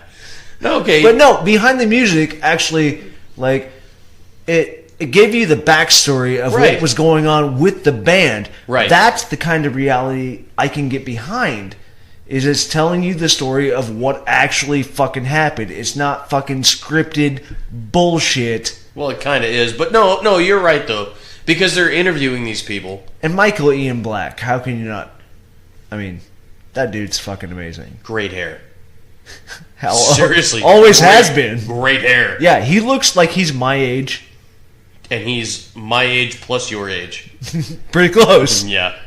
Okay. But no, behind the music, actually, like, it gave you the backstory of what was going on with the band. Right. That's the kind of reality I can get behind. Is it's telling you the story of what actually fucking happened. It's not fucking scripted bullshit. Well, it kind of is. But no, you're right, though. Because they're interviewing these people. And Michael Ian Black, how can you not? I mean, that dude's fucking amazing. Great hair. Seriously. Always has been. Great hair. Yeah, he looks like he's my age. And he's my age plus your age. Pretty close. Yeah.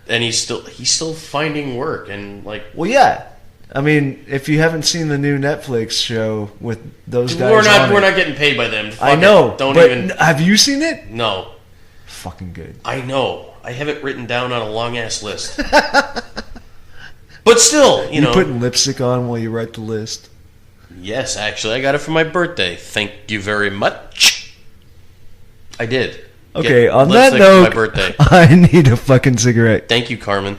And he's still finding work and like. Well, yeah. I mean, if you haven't seen the new Netflix show with those guys, we're not getting paid by them. I know. Have you seen it? No. Fucking good. I know. I have it written down on a long ass list. But still, you know. putting lipstick on while you write the list? Yes, actually, I got it for my birthday. Thank you very much. I did. Okay, on that note, my birthday. I need a fucking cigarette. Thank you, Carmen.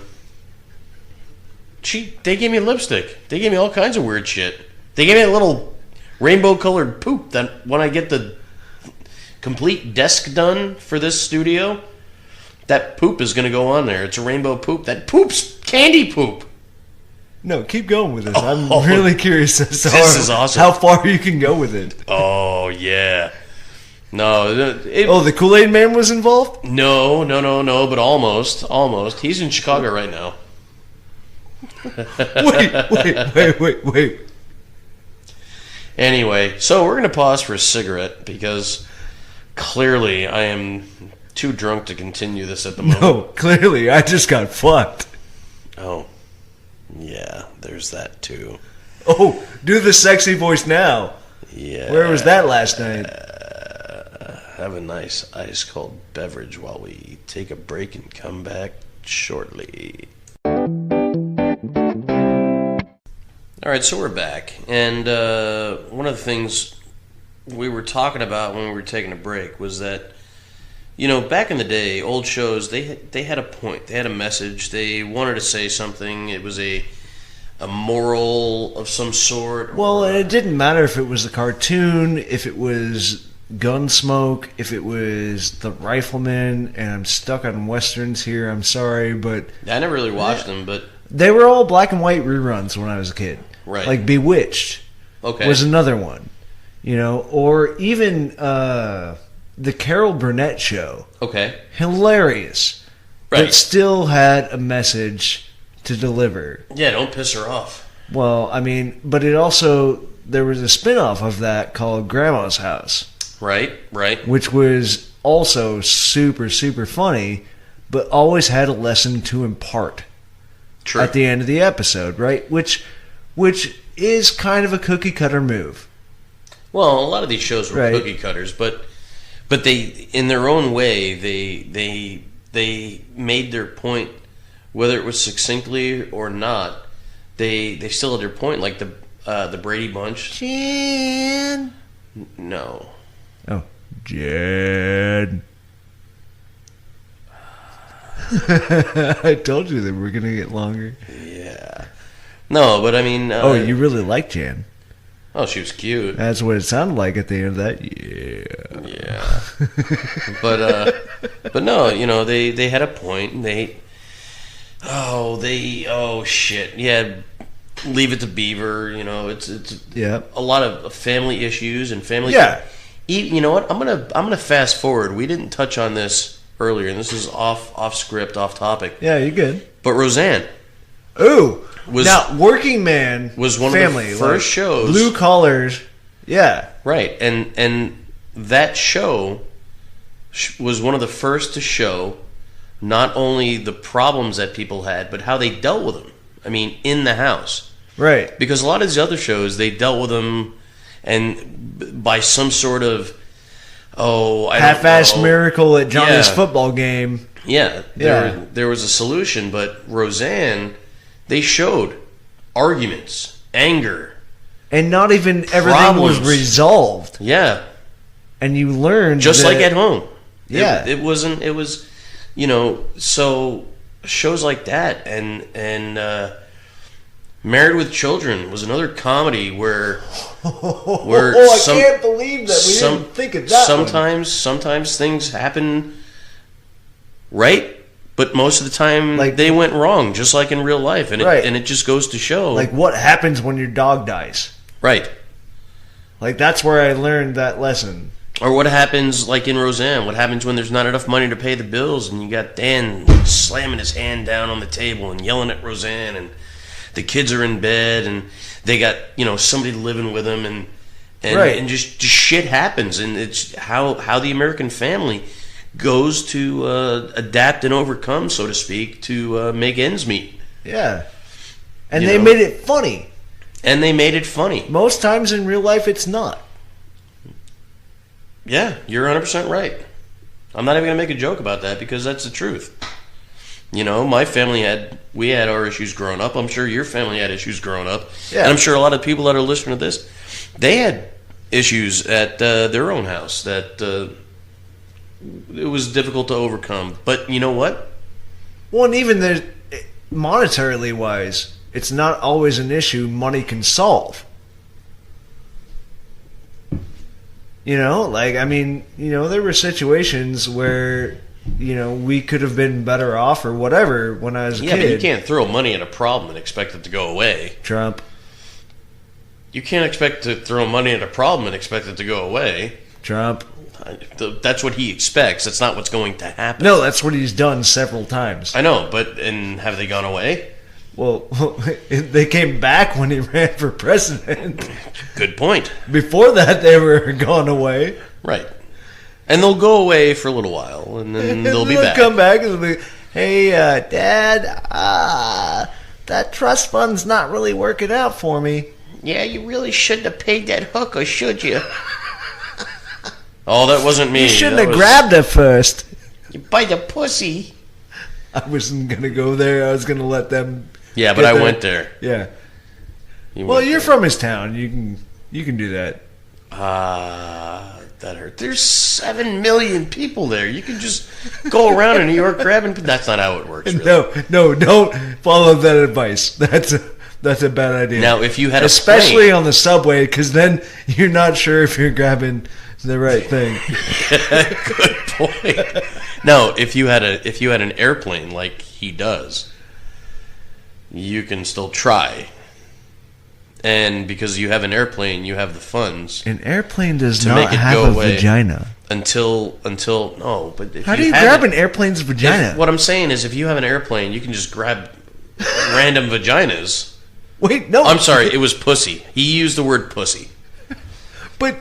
They gave me lipstick. They gave me all kinds of weird shit. They gave me a little rainbow-colored poop that when I get the complete desk done for this studio, that poop is going to go on there. It's a rainbow poop. That poop's candy poop. No, keep going with this. I'm really curious as to is awesome. How far you can go with it. Oh, yeah. No. The Kool-Aid Man was involved? No, but almost. He's in Chicago right now. Wait. Anyway, so we're going to pause for a cigarette because clearly I am too drunk to continue this at the moment. No, clearly I just got fucked. Oh, yeah, there's that too. Oh, do the sexy voice now. Yeah. Where was that last night? Have a nice ice cold beverage while we take a break and come back shortly. Alright, so we're back. And one of the things we were talking about when we were taking a break was that, you know, back in the day, old shows, they had a point. They had a message. They wanted to say something. It was a moral of some sort. Well, it didn't matter if it was a cartoon, if it was Gunsmoke, if it was The Rifleman, and I'm stuck on westerns here, I'm sorry, but... I never really watched them, but... They were all black and white reruns when I was a kid. Right. Like Bewitched was another one. You know, or even the Carol Burnett show. Okay. Hilarious. Right. But still had a message to deliver. Yeah, don't piss her off. Well, I mean, but it also... There was a spin-off of that called Grandma's House. Right. Which was also super, super funny, but always had a lesson to impart. True. At the end of the episode, right? Which is kind of a cookie cutter move. Well, a lot of these shows were Right. cookie cutters, but they, in their own way, they made their point, whether it was succinctly or not. They still had their point, like the Brady Bunch. Jan. No. Oh, Jan. I told you they were going to get longer. Yeah. No, but I mean... oh, you really like Jan. Oh, she was cute. That's what it sounded like at the end of that. Yeah. But no, you know, they had a point, and oh shit. Yeah, Leave It to Beaver, you know, it's a lot of family issues and family... Yeah. You know what? I'm gonna fast forward. We didn't touch on this earlier, and this is off script, off topic. Yeah, you're good. But Roseanne. Ooh. Now, Working Man was one family, of the first shows. Blue Collars. Yeah. Right. And that show was one of the first to show not only the problems that people had, but how they dealt with them. I mean, in the house. Right. Because a lot of these other shows, they dealt with them and by some sort of, half-assed miracle at Johnny's football game. Yeah. There was a solution, but Roseanne, they showed arguments, anger. And not even everything was resolved. Yeah. And you learned just like at home. Yeah. It was, you know, so shows like that and Married with Children was another comedy where I can't believe that we didn't think of that. Sometimes things happen right, but most of the time like, they went wrong, just like in real life, and it just goes to show. Like what happens when your dog dies. Right. Like that's where I learned that lesson. Or what happens, like in Roseanne, what happens when there's not enough money to pay the bills and you got Dan slamming his hand down on the table and yelling at Roseanne, and the kids are in bed and they got, you know, somebody living with them, and just shit happens, and it's how the American family goes to adapt and overcome, so to speak, to make ends meet. Yeah. And they made it funny. And they made it funny. Most times in real life, it's not. Yeah, you're 100% right. I'm not even going to make a joke about that because that's the truth. You know, my family we had our issues growing up. I'm sure your family had issues growing up. Yeah. And I'm sure a lot of people that are listening to this, they had issues at their own house that it was difficult to overcome. But you know what? Well, and even monetarily wise, it's not always an issue money can solve. You know, like, I mean, you know, there were situations where, you know, we could have been better off or whatever when I was a kid. Yeah, but you can't throw money at a problem and expect it to go away. Trump. You can't expect to throw money at a problem and expect it to go away. Trump. That's what he expects. That's not what's going to happen. No, that's what he's done several times. I know, and have they gone away? Well, they came back when he ran for president. Good point. Before that, they were gone away. Right. And they'll go away for a little while, and then they'll be back. Come back and they'll be, hey, Dad, that trust fund's not really working out for me. Yeah, you really shouldn't have paid that hooker, should you? Oh, that wasn't me. You shouldn't have grabbed her first. You bite the pussy. I wasn't going to go there. I was going to let them... Yeah, but I went there. Yeah. You're from his town. You can do that. That hurt. There's 7 million people there. You can just go around in New York grabbing... That's not how it works, really. No, don't follow that advice. That's a bad idea. Now, if you had especially on the subway, because then you're not sure if you're grabbing the right thing. Good point. No, if you had an airplane like he does, you can still try. And because you have an airplane, you have the funds. An airplane does not have a vagina. Until no, but if how do you grab an airplane's vagina? What I'm saying is, if you have an airplane, you can just grab random vaginas. Wait, no. I'm sorry, it was pussy. He used the word pussy. But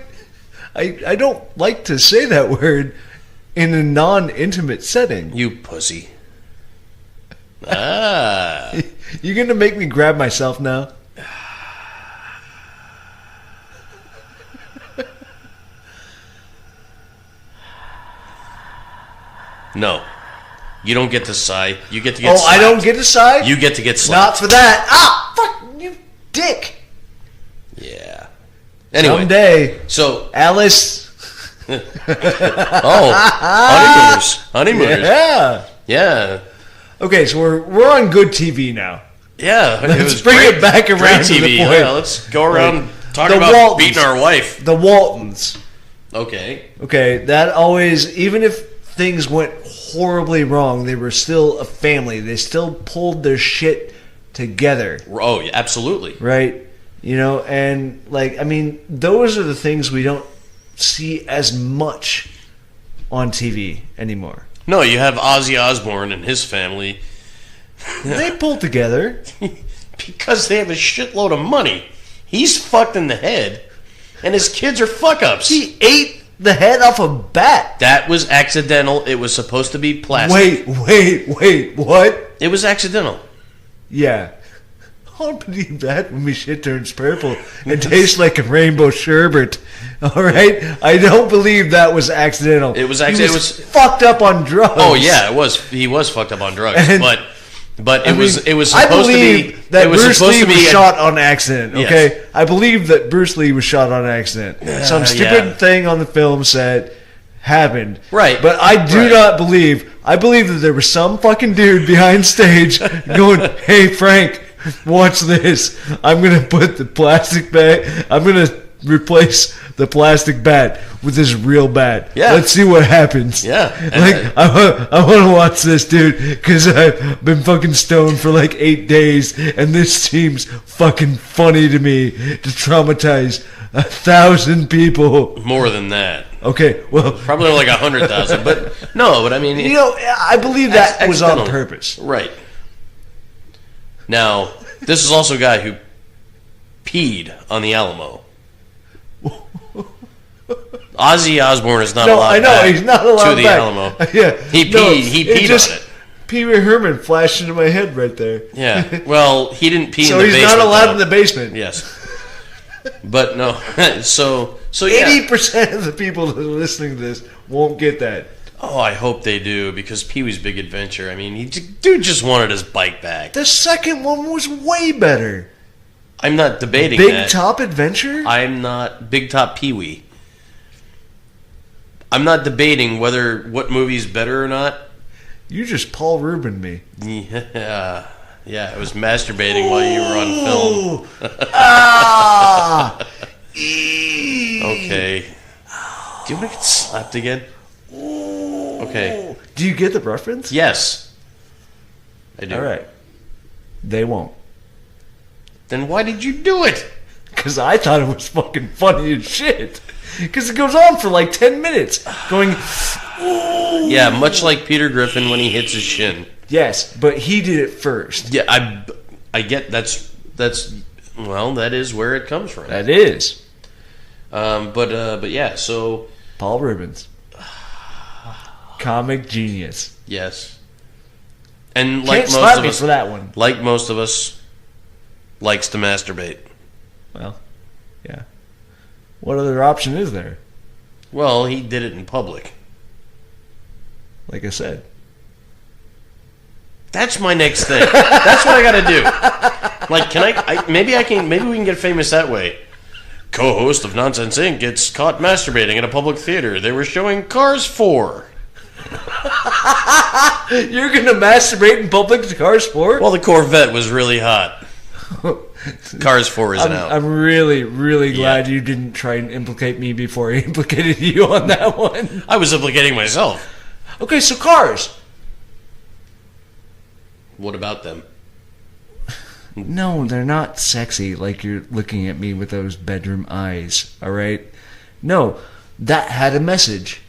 I don't like to say that word in a non-intimate setting. You pussy. Ah. You gonna make me grab myself now? No. You don't get to sigh. You get to get slapped. I don't get to sigh? You get to get slapped. Not for that. Ah, fuck you, dick. Yeah. Anyway. Someday. So. Alice. Honeymooners. Yeah. Yeah. Okay, so we're on good TV now. Yeah. Let's bring it back around to the point. Yeah, let's go around talking about Waltons. Beating our wife. The Waltons. Okay. Okay, that always, even if things went horribly wrong, they were still a family. They still pulled their shit together. Oh, yeah, absolutely. Right? You know, and those are the things we don't see as much on TV anymore. No, you have Ozzy Osbourne and his family. They pull together. Because they have a shitload of money. He's fucked in the head, and his kids are fuck-ups. He ate the head off a bat. That was accidental. It was supposed to be plastic. Wait, what? It was accidental. Yeah. I'll believe that when my shit turns purple and tastes like a rainbow sherbet. All right? I don't believe that was accidental. It was accidental. He was fucked up on drugs. Oh, yeah, it was. He was fucked up on drugs. But it was supposed I believe to be... that Bruce Lee was shot on accident, okay? Yes. I believe that Bruce Lee was shot on accident. Some stupid thing on the film set happened. Right. But I do not believe... I believe that there was some fucking dude behind stage going, hey, Frank, watch this. I'm going to put the plastic bag... I'm going to replace the plastic bat with this real bat. Yeah. Let's see what happens. Yeah. I want to watch this, dude, because I've been fucking stoned for like 8 days, and this seems fucking funny to me to traumatize 1,000 people. More than that. Okay, well... Probably like 100,000, but no, but I mean... You know, I believe that was on purpose. Right. Now, this is also a guy who peed on the Alamo. Ozzy Osbourne is not allowed back he's not allowed to the back. Alamo. Yeah. He peed on it. Pee Wee Herman flashed into my head right there. Yeah. Well, he didn't pee in the basement. basement. So he's not allowed in the basement. Yes. But no. So 80% of the people that are listening to this won't get that. Oh, I hope they do, because Pee-wee's Big Adventure, I mean, dude just wanted his bike back. The second one was way better. I'm not debating Big that. Top Adventure? I'm not... Big Top Pee-wee. I'm not debating what movie's better or not. You just Paul Rubin me. Yeah, I was masturbating while you were on film. Okay. Do you want to get slapped again? Okay. Do you get the reference? Yes. I do. All right. They won't. Then why did you do it? Because I thought it was fucking funny as shit. Because it goes on for like 10 minutes. Going... Yeah, much like Peter Griffin when he hits his shin. Yes, but he did it first. Yeah, I get that is where it comes from. That is. But yeah, so Paul Rubens. Comic genius. yes. And Can't slap me for that one. Like most of us, likes to masturbate. Well, yeah. What other option is there? Well, he did it in public. Like I said. That's my next thing. That's what I got to do. Like, maybe we can get famous that way. Co-host of Nonsense Inc. gets caught masturbating at a public theater. They were showing Cars 4. You're going to masturbate in public to Cars 4? Well, the Corvette was really hot. Cars 4 isn't out. I'm really, really glad you didn't try and implicate me before I implicated you on that one. I was implicating myself. Okay, so Cars. What about them? No, they're not sexy like you're looking at me with those bedroom eyes, all right? No, that had a message.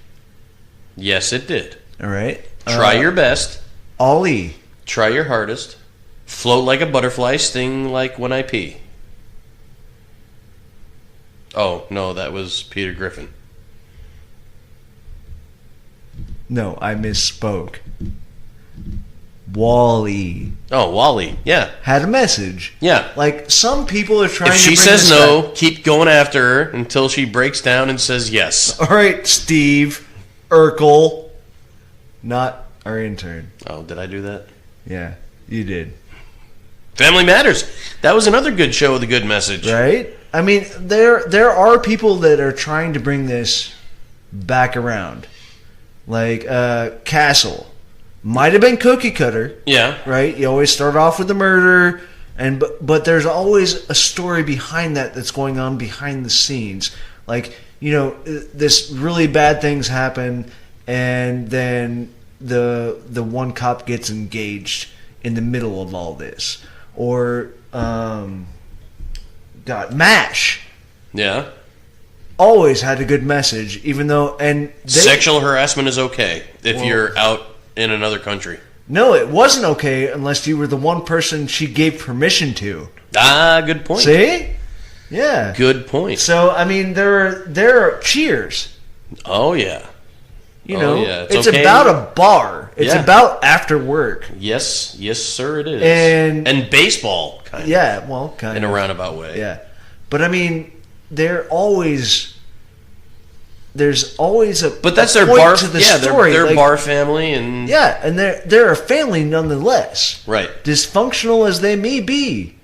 Yes, it did. All right? Try your best. Ollie. Try your hardest. Float like a butterfly, sting like when I pee. Oh, no, that was Peter Griffin. No, I misspoke. Wall-E. Oh, Wall-E, yeah. Had a message. Yeah. Like, some people are trying to If bring she says this no, back. keep going after her until she breaks down and says yes. All right, Steve Urkel. Not our intern. Oh, did I do that? Yeah, you did. Family Matters. That was another good show with a good message. Right? I mean, there are people that are trying to bring this back around. Like, Castle. Might have been cookie cutter. Yeah. Right? You always start off with the murder, but there's always a story behind that's going on behind the scenes. Like, this really bad things happen, and then the one cop gets engaged in the middle of all this. Or, MASH. Yeah. Always had a good message, even though... Sexual harassment is okay if you're out in another country. No, it wasn't okay unless you were the one person she gave permission to. Ah, good point. See? Yeah. Good point. So, I mean, there are cheers. Oh, yeah. Yeah. It's okay. about a bar. It's about after work. Yes, sir, it is. And baseball, kind of. Yeah, well, kind in of. a roundabout way. Yeah. But, I mean, there's always a But that's a their point bar. to the Yeah, story. their bar family, and yeah, and they're a family nonetheless. Right. Dysfunctional as they may be,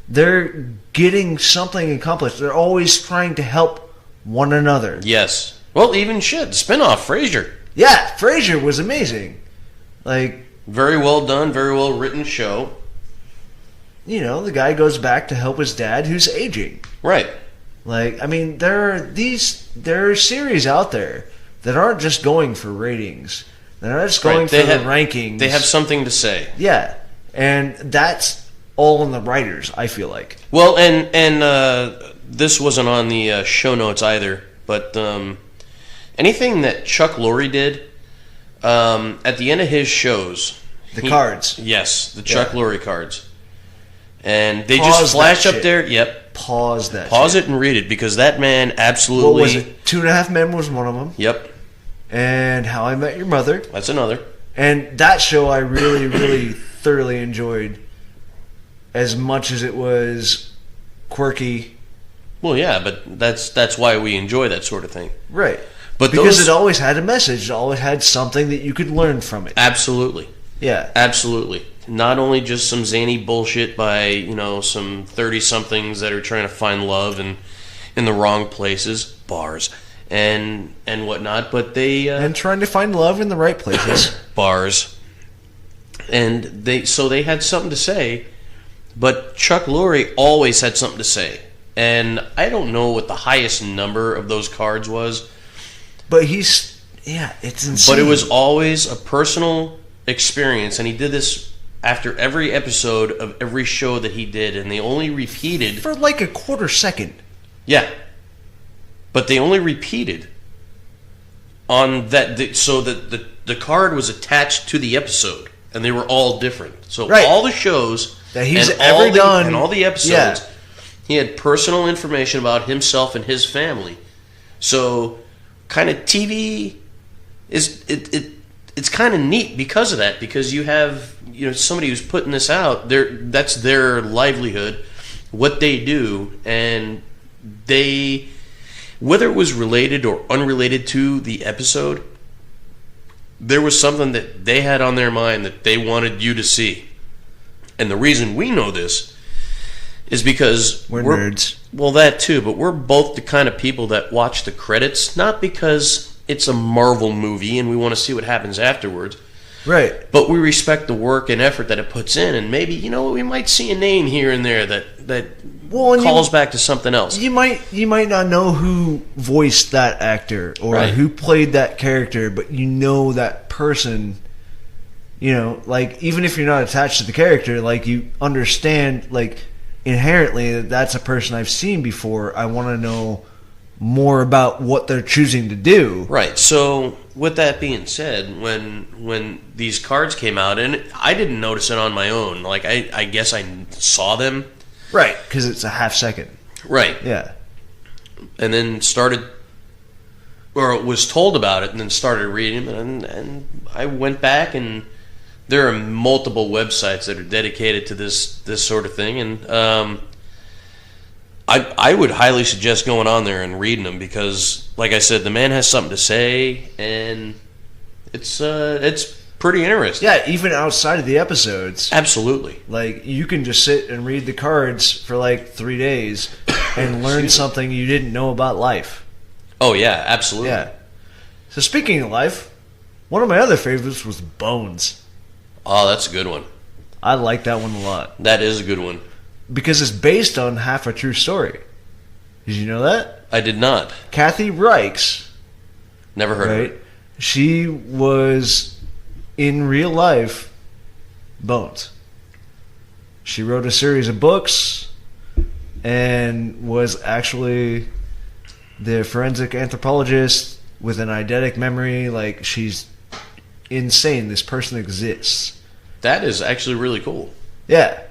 they're getting something accomplished. They're always trying to help one another. Yes. Well, even spinoff Frasier. Yeah, Frasier was amazing. Like, very well done, very well written show. The guy goes back to help his dad who's aging. Right. Like, I mean, there are series out there that aren't just going for ratings. They're not just going for the rankings. They have something to say. Yeah, and that's all in the writers, I feel like. Well, and this wasn't on the show notes either, but anything that Chuck Lorre did at the end of his shows, cards. Yes, the Chuck Lorre cards, and they Pause just flash up shit. there. Yep. Pause that. Pause shit. it and read it, because that man absolutely. What was it? 2.5 Men was one of them. Yep. And How I Met Your Mother. That's another. And that show I really, really thoroughly enjoyed, as much as it was quirky. Well, yeah, but that's why we enjoy that sort of thing. Right. But because it always had a message. It always had something that you could learn from it. Absolutely. Yeah. Absolutely. Not only just some zany bullshit by, some 30-somethings that are trying to find love in the wrong places, bars, and whatnot, but they... and trying to find love in the right places. Bars. And they had something to say, but Chuck Lorre always had something to say. And I don't know what the highest number of those cards was. But it's insane. But it was always a personal experience, and he did this after every episode of every show that he did, and they only repeated... for like a quarter second. Yeah. But they only repeated on that... So that the card was attached to the episode, and they were all different. So all the shows that he's ever done. And all the episodes, Yeah. he had personal information about himself and his family. So, kind of TV is it's kind of neat because of that. Because you have somebody who's putting this out. That's their livelihood, what they do, and they, whether it was related or unrelated to the episode, there was something that they had on their mind that they wanted you to see. And the reason we know this is because we're nerds. Well, that too, but we're both the kind of people that watch the credits, not because it's a Marvel movie and we want to see what happens afterwards. Right. But we respect the work and effort that it puts in, and maybe, we might see a name here and there that calls back to something else. You might not know who voiced that actor or who played that character, but you know that person. Like, even if you're not attached to the character, like, you understand, like, inherently that's a person I've seen before. I want to know more about what they're choosing to do. Right. So, with that being said, when these cards came out, and I didn't notice it on my own. Like, I guess I saw them. Right, because it's a half second. Right. Yeah. And then was told about it, and then started reading them, and I went back, and there are multiple websites that are dedicated to this sort of thing, and I would highly suggest going on there and reading them because, like I said, the man has something to say, and it's pretty interesting. Yeah, even outside of the episodes. Absolutely. Like, you can just sit and read the cards for like 3 days and learn something you didn't know about life. Oh, yeah, absolutely. Yeah. So, speaking of life, one of my other favorites was Bones. Oh, that's a good one. I like that one a lot. That is a good one. Because it's based on half a true story. Did you know that? I did not. Kathy Reichs. Never heard of it. She was, in real life, Bones. She wrote a series of books and was actually the forensic anthropologist with an eidetic memory. Like, she's insane. This person exists. That is actually really cool. Yeah.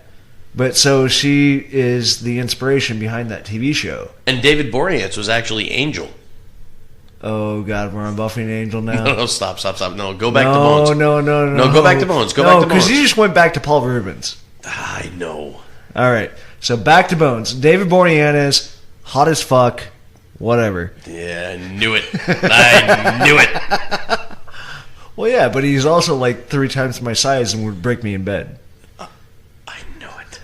But so she is the inspiration behind that TV show. And David Boreanaz was actually Angel. Oh, God, we're on Buffy and Angel now. No, stop. No, go back to Bones. No, go back to Bones. Go back to Bones. Because you just went back to Paul Rubens. I know. All right, so back to Bones. David Boreanaz, hot as fuck, whatever. Yeah, I knew it. I knew it. Well, yeah, but he's also like 3 times my size and would break me in bed. I know it.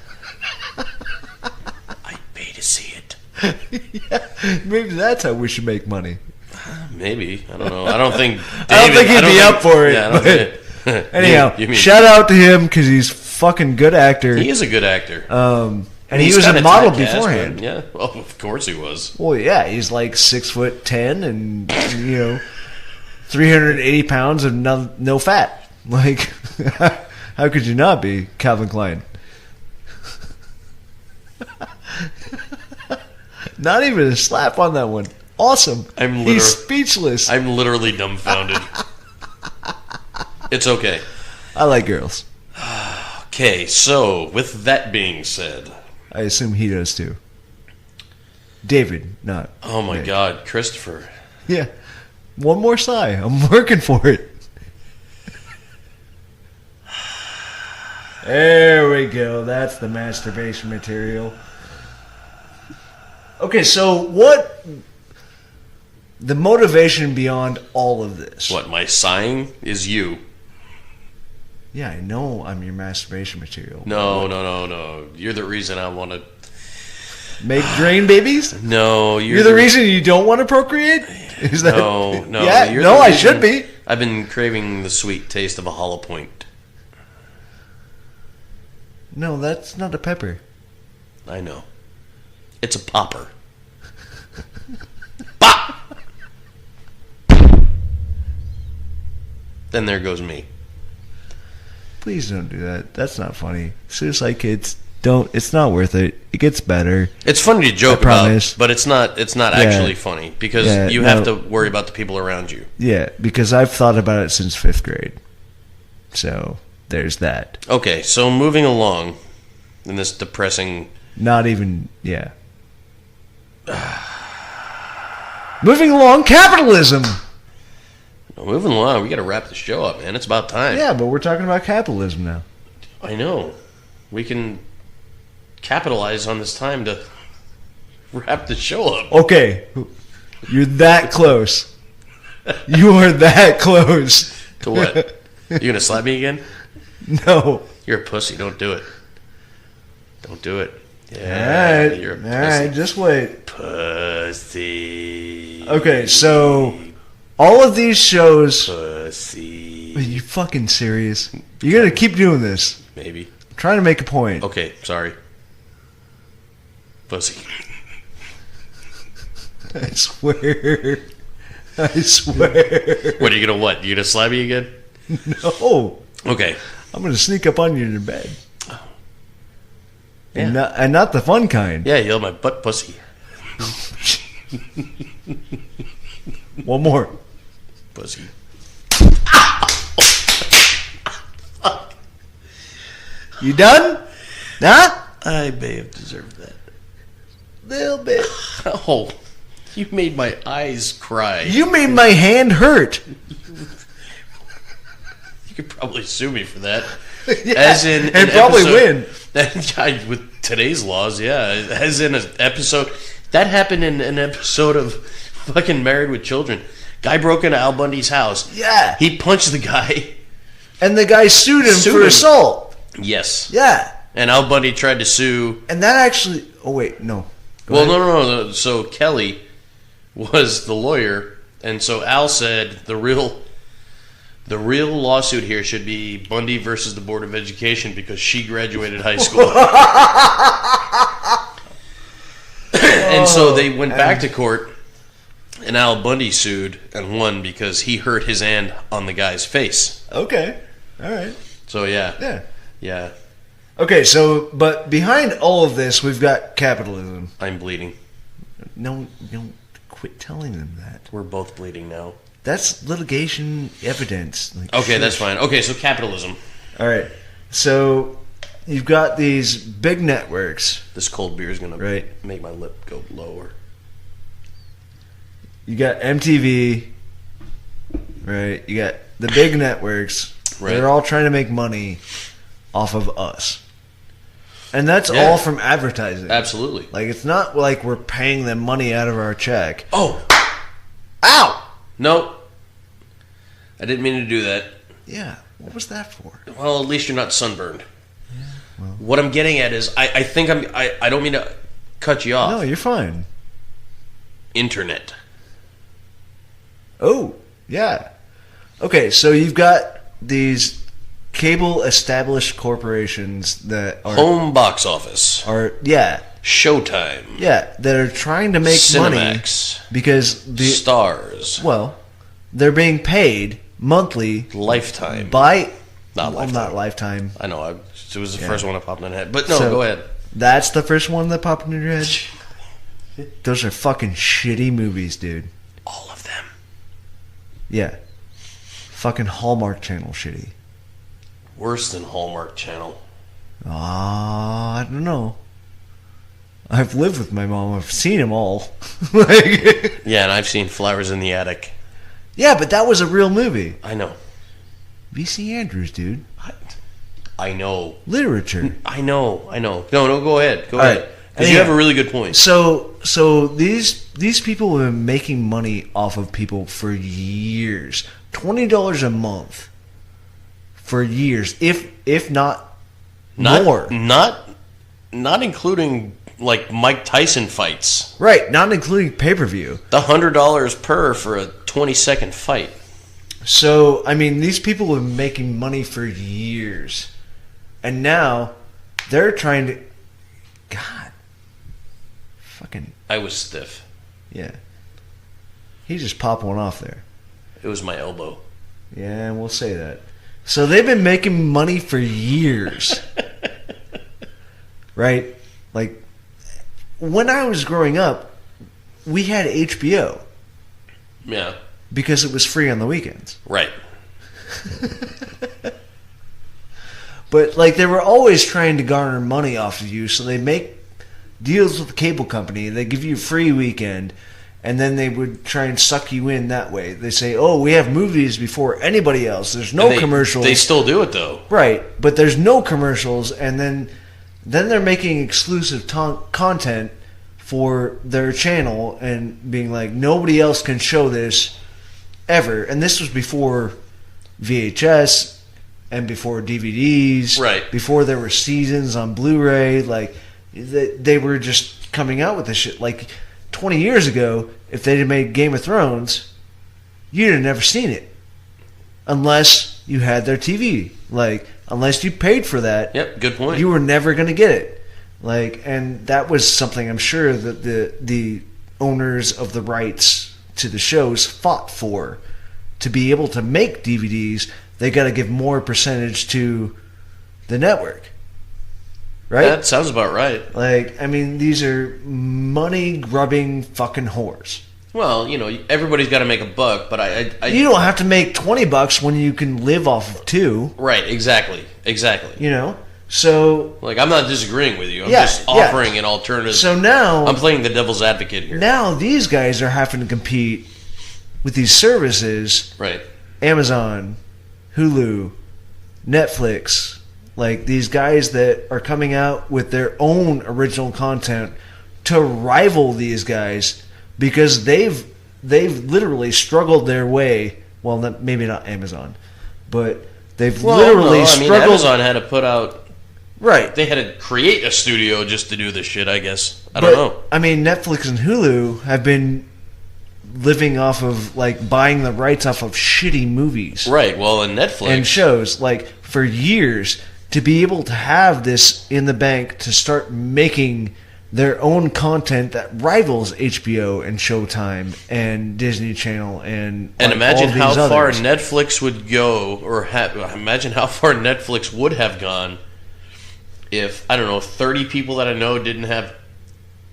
I pay to see it. Yeah, maybe that's how we should make money. Maybe. I don't know. I don't think he'd be up for it. Yeah, I don't think, anyhow, shout out to him because he's a fucking good actor. He is a good actor. And he was a model beforehand. Yeah, well, of course he was. Well, yeah, he's like 6'10" and 380 pounds of no fat. Like, how could you not be Calvin Klein? Not even a slap on that one. Awesome. He's speechless. I'm literally dumbfounded. It's okay. I like girls. Okay, so with that being said, I assume he does too. David, not. Oh my God, Christopher. Yeah. One more sigh. I'm working for it. There we go. That's the masturbation material. Okay, so what... The motivation beyond all of this. What, my sighing is you. Yeah, I know I'm your masturbation material. No. You're the reason I want to... Make drain babies? No, you're the reason you don't want to procreate? Is that... No. Yeah, no, I should be. I've been craving the sweet taste of a hollow point. No, that's not a pepper. I know. It's a popper. Pop! Then there goes me. Please don't do that. That's not funny. Suicide kids, don't. It's not worth it. It gets better. It's funny to joke about, but it's not actually funny because you have to worry about the people around you. Yeah, because I've thought about it since 5th grade. So there's that. Okay, so moving along. in this depressing. Not even, yeah. Moving along, capitalism. Moving along, we got to wrap the show up, man. It's about time. Yeah, but we're talking about capitalism now. I know. We can capitalize on this time to wrap the show up. Okay, you're that close. You are that close. To what? You gonna slap me again? No. You're a pussy. Don't do it. Don't do it. Yeah, all right. You're a pussy. All right, just wait. Pussy. Okay, so all of these shows. Pussy. Are you fucking serious? You're gonna keep doing this? Maybe. I'm trying to make a point. Okay, sorry. Pussy. I swear. I swear. What are you gonna what? You gonna slap me again? No. Okay. I'm gonna sneak up on you in your bed. Yeah. And not the fun kind. Yeah, yell my butt pussy. One more. Pussy. You done? Huh? I may have deserved that. Little bit. Oh, you made my eyes cry. You made my hand hurt. You could probably sue me for that. Yeah, As in and probably win. With today's laws, yeah. As in an episode. That happened in an episode of fucking Married with Children. Guy broke into Al Bundy's house. Yeah. He punched the guy. And the guy sued him for assault. Yes. Yeah. And Al Bundy tried to sue. And that actually... Oh, wait. No. Go ahead. No. So Kelly was the lawyer. And so Al said the real lawsuit here should be Bundy versus the Board of Education because she graduated high school. And so they went back to court, and Al Bundy sued and won because he hurt his hand on the guy's face. Okay. All right. So, Yeah. Yeah, Okay, so, but behind all of this, we've got capitalism. I'm bleeding. No, don't quit telling them that. We're both bleeding now. That's litigation evidence. Like, Okay, that's fine. Okay, so capitalism. All right. So you've got these big networks. This cold beer is going to Right. make my lip go lower. You got MTV. Right. You got the big networks. Right. They're all trying to make money off of us. And that's Yeah. all from advertising. Absolutely. Like, it's not like we're paying them money out of our check. Oh! Ow! No. I didn't mean to do that. Yeah. What was that for? Well, at least you're not sunburned. Yeah, well. What I'm getting at is, I think I don't mean to cut you off. No, you're fine. Internet. Oh, yeah. Okay, so you've got these cable established corporations that are Home box office. yeah, Showtime. that are trying to make money Cinemax. because Stars. they're being paid monthly Lifetime. by Not Lifetime. not Lifetime. I know. It was the Yeah. first one that popped in my head. But no, So- go ahead. That's the first one that popped in your head. Those are fucking shitty movies, dude. All of them. Yeah, fucking Hallmark Channel shitty. Worse than Hallmark Channel. I don't know. I've lived with my mom. I've seen them all. Like, Yeah, and I've seen Flowers in the Attic. yeah, but that was a real movie. I know. V.C. Andrews, dude. I know. Literature. I know. No, go ahead. Go All ahead. right. Because you have a really good point. So these people have been making money off of people for years. $20 a month for years, if not more. Not including like Mike Tyson fights. Right, not including pay-per-view. The $100 per for a 20-second fight. So, I mean, these people have been making money for years. And now they're trying to... God. Fucking... I was stiff. Yeah. He just popped one off there. It was my elbow. Yeah, we'll say that. So they've been making money for years. Right? Like, when I was growing up, we had HBO. Yeah. Because it was free on the weekends. Right. But like they were always trying to garner money off of you, so they make deals with the cable company. They give you a free weekend, and then they would try and suck you in that way. They say, "Oh, we have movies before anybody else. There's no commercials." They still do it though, right? But there's no commercials, and then they're making exclusive content for their channel and being like, nobody else can show this ever. And this was before VHS and before DVDs, right? Before there were seasons on Blu-ray. Like they were just coming out with this shit. Like 20 years ago, if they'd have made Game of Thrones, you'd have never seen it unless you had their TV. Like unless you paid for that. Yep, good point. You were never going to get it. Like, and that was something I'm sure that the owners of the rights to the shows fought for. To be able to make DVDs, they got to give more percentage to the network. Right? That sounds about right. Like, I mean, these are money-grubbing fucking whores. Well, you know, everybody's got to make a buck, but I you don't have to make $20 when you can live off of $2. Right, exactly. You know? So, like, I'm not disagreeing with you. I'm just offering an alternative. So now, I'm playing the devil's advocate here. Now these guys are having to compete with these services, right? Amazon, Hulu, Netflix, like these guys that are coming out with their own original content to rival these guys because they've literally struggled their way. Well, maybe not Amazon, but they've literally struggled. I mean, Amazon had to put out. Right. They had to create a studio just to do this shit, I guess. I don't know. I mean, Netflix and Hulu have been living off of, like, buying the rights off of shitty movies. Right. Well, and Netflix. And shows, like, for years, to be able to have this in the bank to start making their own content that rivals HBO and Showtime and Disney Channel and imagine how far others. Netflix would go, or imagine how far Netflix would have gone if, I don't know, 30 people that I know didn't have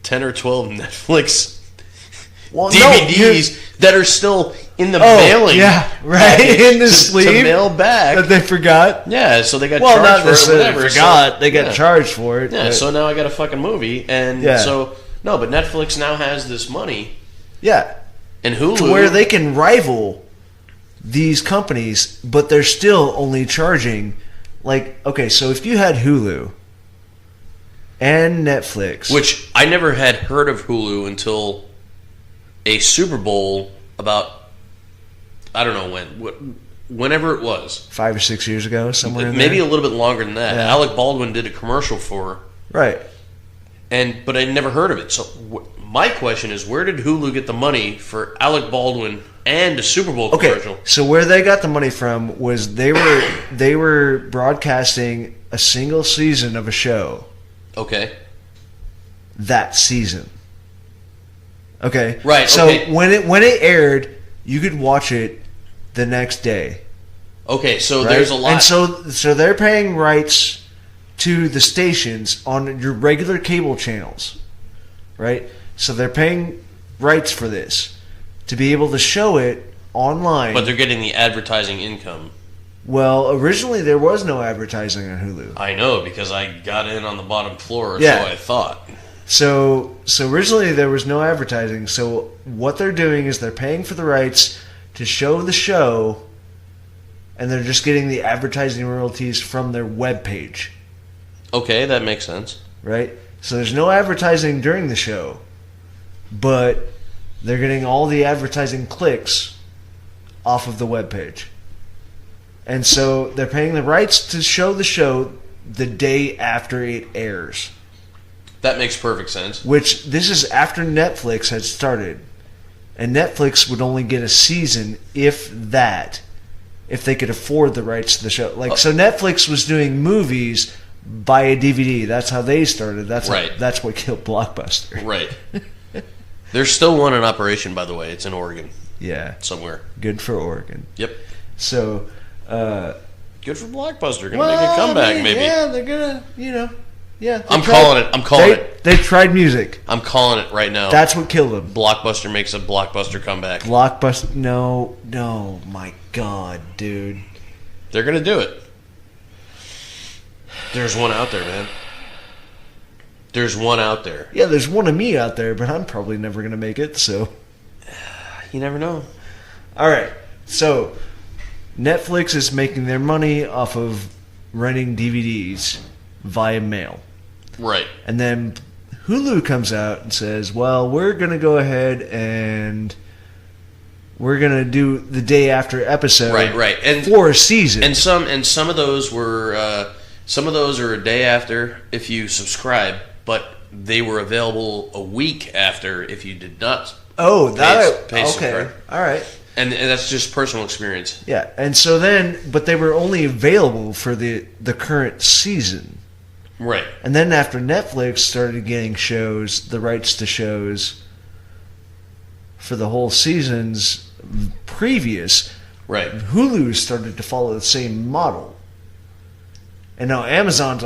10 or 12 Netflix DVDs that are still in the mailing. Yeah, right. In the sleeve. To mail back. That they forgot. Yeah, so they got charged for it. Well, not necessarily forgot. So, they got charged for it. Yeah, so now I got a fucking movie. And so, no, but Netflix now has this money. Yeah. And Hulu. To where they can rival these companies, but they're still only charging. Like, okay, so if you had Hulu and Netflix. Which I never had heard of Hulu until a Super Bowl about, I don't know whenever it was. 5 or 6 years ago, somewhere in maybe there. a little bit longer than that. Yeah. Alec Baldwin did a commercial for. Right. But I never heard of it. So my question is, where did Hulu get the money for Alec Baldwin and a Super Bowl commercial? Okay, so where they got the money from was they were broadcasting a single season of a show. Okay. That season. Okay. Right. So when it aired, you could watch it the next day. Okay. So there's a lot. And so they're paying rights to the stations on your regular cable channels, right? So they're paying rights for this to be able to show it online. But they're getting the advertising income. Well, originally there was no advertising on Hulu. I know, because I got in on the bottom floor, so I thought. So originally there was no advertising. So what they're doing is they're paying for the rights to show the show, and they're just getting the advertising royalties from their webpage. Okay, that makes sense. Right? So there's no advertising during the show, but they're getting all the advertising clicks off of the webpage. And so they're paying the rights to show the show the day after it airs. That makes perfect sense. Which, this is after Netflix had started. And Netflix would only get a season, if they could afford the rights to the show. So Netflix was doing movies by a DVD. That's how they started. That's what killed Blockbuster. Right. There's still one in operation, by the way. It's in Oregon. Yeah. Somewhere. Good for Oregon. Yep. So, good for Blockbuster. Gonna make a comeback, maybe. Yeah, they're gonna, yeah. I'm calling it. They tried music. I'm calling it right now. That's what killed them. Blockbuster makes a Blockbuster comeback. Blockbuster, no, my God, dude. They're gonna do it. There's one out there, man. There's one out there. Yeah, there's one of me out there, but I'm probably never going to make it, so. You never know. All right, so Netflix is making their money off of renting DVDs via mail. Right. And then Hulu comes out and says, well, we're going to go ahead and we're going to do the day after episode right. And for a season. And some of those were some of those are a day after if you subscribe, but they were available a week after if you did not. Oh, that pay okay. subscribe. All right. And that's just personal experience. Yeah, and so then, but they were only available for the current season. Right. And then after Netflix started getting shows, the rights to shows for the whole seasons previous, right, Hulu started to follow the same model. And now Amazon's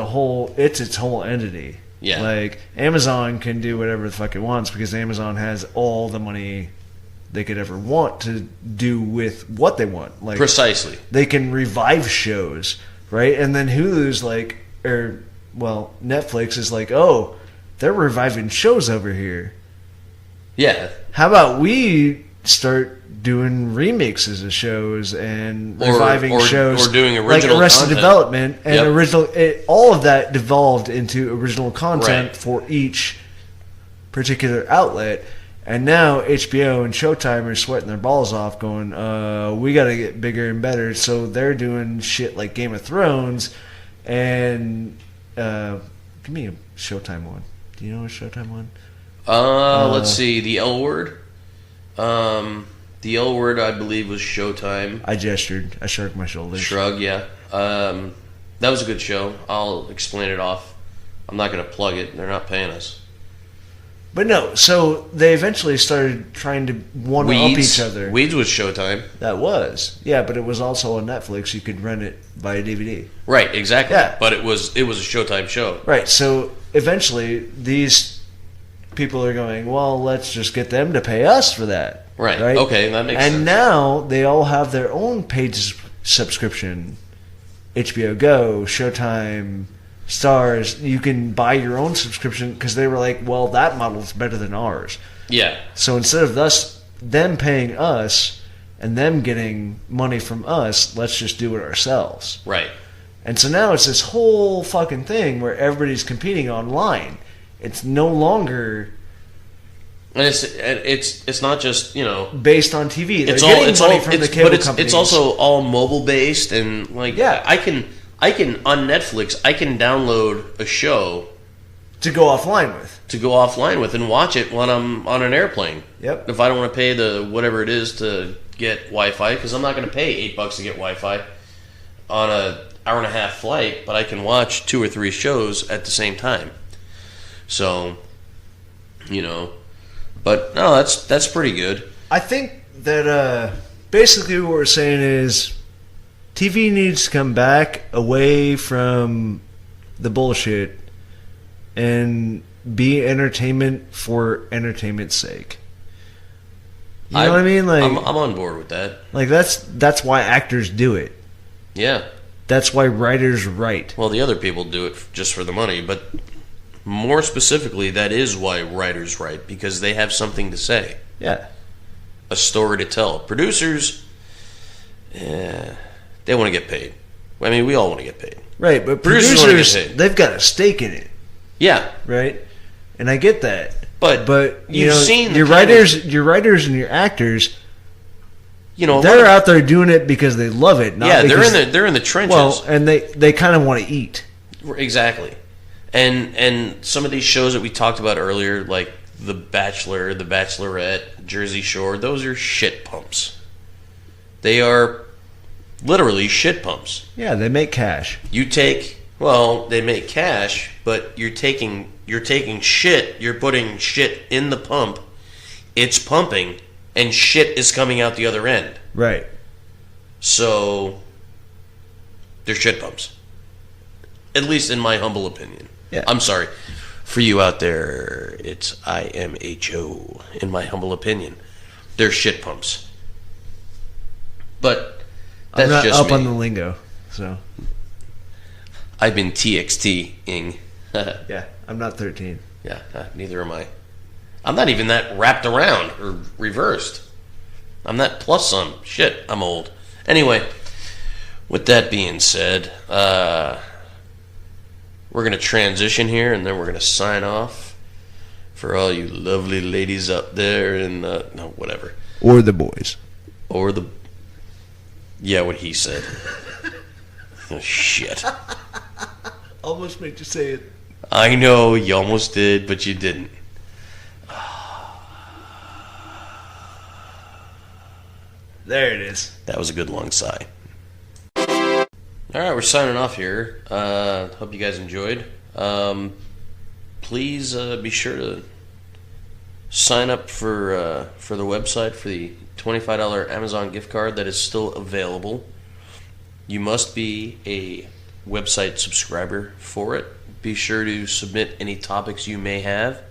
its whole entity. Yeah. Like, Amazon can do whatever the fuck it wants because Amazon has all the money they could ever want to do with what they want. Like, precisely. They can revive shows, right? And then Hulu's like, Netflix is like, oh, they're reviving shows over here. Yeah. How about we start doing remixes of shows and reviving shows, or doing original like Arrested content. Development and Yep. original. All of that devolved into original content Right. for each particular outlet. And now HBO and Showtime are sweating their balls off, going, "We got to get bigger and better." So they're doing shit like Game of Thrones, and give me a Showtime one. Do you know a Showtime one? Let's see. The L Word. The L Word, I believe, was Showtime. I gestured. I shrugged my shoulders. Shrug, yeah. That was a good show. I'll explain it off. I'm not going to plug it. They're not paying us. But no, so they eventually started trying to one-up each other. Weeds was Showtime. That was. Yeah, but it was also on Netflix. You could rent it via DVD. Right, exactly. Yeah. But it was a Showtime show. Right, so eventually these people are going, well, let's just get them to pay us for that. Right. Okay, that makes sense. And now they all have their own paid subscription. HBO Go, Showtime, Stars. You can buy your own subscription because they were like, well, that model's better than ours. Yeah. So instead of them paying us and them getting money from us, let's just do it ourselves. Right. And so now it's this whole fucking thing where everybody's competing online. It's no longer... And it's not just, based on TV. They're it's getting all money from the cable companies. It's also all mobile based and Yeah. I can on Netflix I can download a show to go offline with and watch it when I'm on an airplane. Yep. If I don't want to pay the whatever it is to get Wi-Fi, because I'm not going to pay $8 to get Wi-Fi on a hour and a half flight, but I can watch 2 or 3 shows at the same time. So, but no, that's pretty good. I think that basically what we're saying is TV needs to come back away from the bullshit and be entertainment for entertainment's sake. You know what I mean? Like, I'm on board with that. Like that's why actors do it. Yeah. That's why writers write. Well, the other people do it just for the money, but more specifically, that is why writers write, because they have something to say. Yeah. A story to tell. Producers, they want to get paid. I mean, we all want to get paid. Right, but Producers wanna get producers, paid. they've got a stake in it. Yeah. Right? And I get that. But you've seen your writers and your actors, they're out there doing it because they love it. Not because, they're in the trenches. Well, and they kind of want to eat. Exactly. And some of these shows that we talked about earlier, like The Bachelor, The Bachelorette, Jersey Shore, those are shit pumps. They are literally shit pumps. Yeah, they make cash. They make cash, but you're taking shit, you're putting shit in the pump, it's pumping, and shit is coming out the other end. Right. So, they're shit pumps. At least in my humble opinion. Yeah. I'm sorry. For you out there, it's IMHO, in my humble opinion. They're shit pumps. But that's I'm not just up me. on the lingo, so... I've been TXT-ing. Yeah, I'm not 13. Yeah, neither am I. I'm not even that wrapped around or reversed. I'm that plus some. Shit, I'm old. Anyway, with that being said, we're going to transition here, and then we're going to sign off for all you lovely ladies up there, and no, whatever. Or the boys. Or the... Yeah, what he said. Oh, shit. Almost made you say it. I know, you almost did, but you didn't. There it is. That was a good long sigh. Alright, we're signing off here. Hope you guys enjoyed. Please be sure to sign up for the website for the $25 Amazon gift card that is still available. You must be a website subscriber for it. Be sure to submit any topics you may have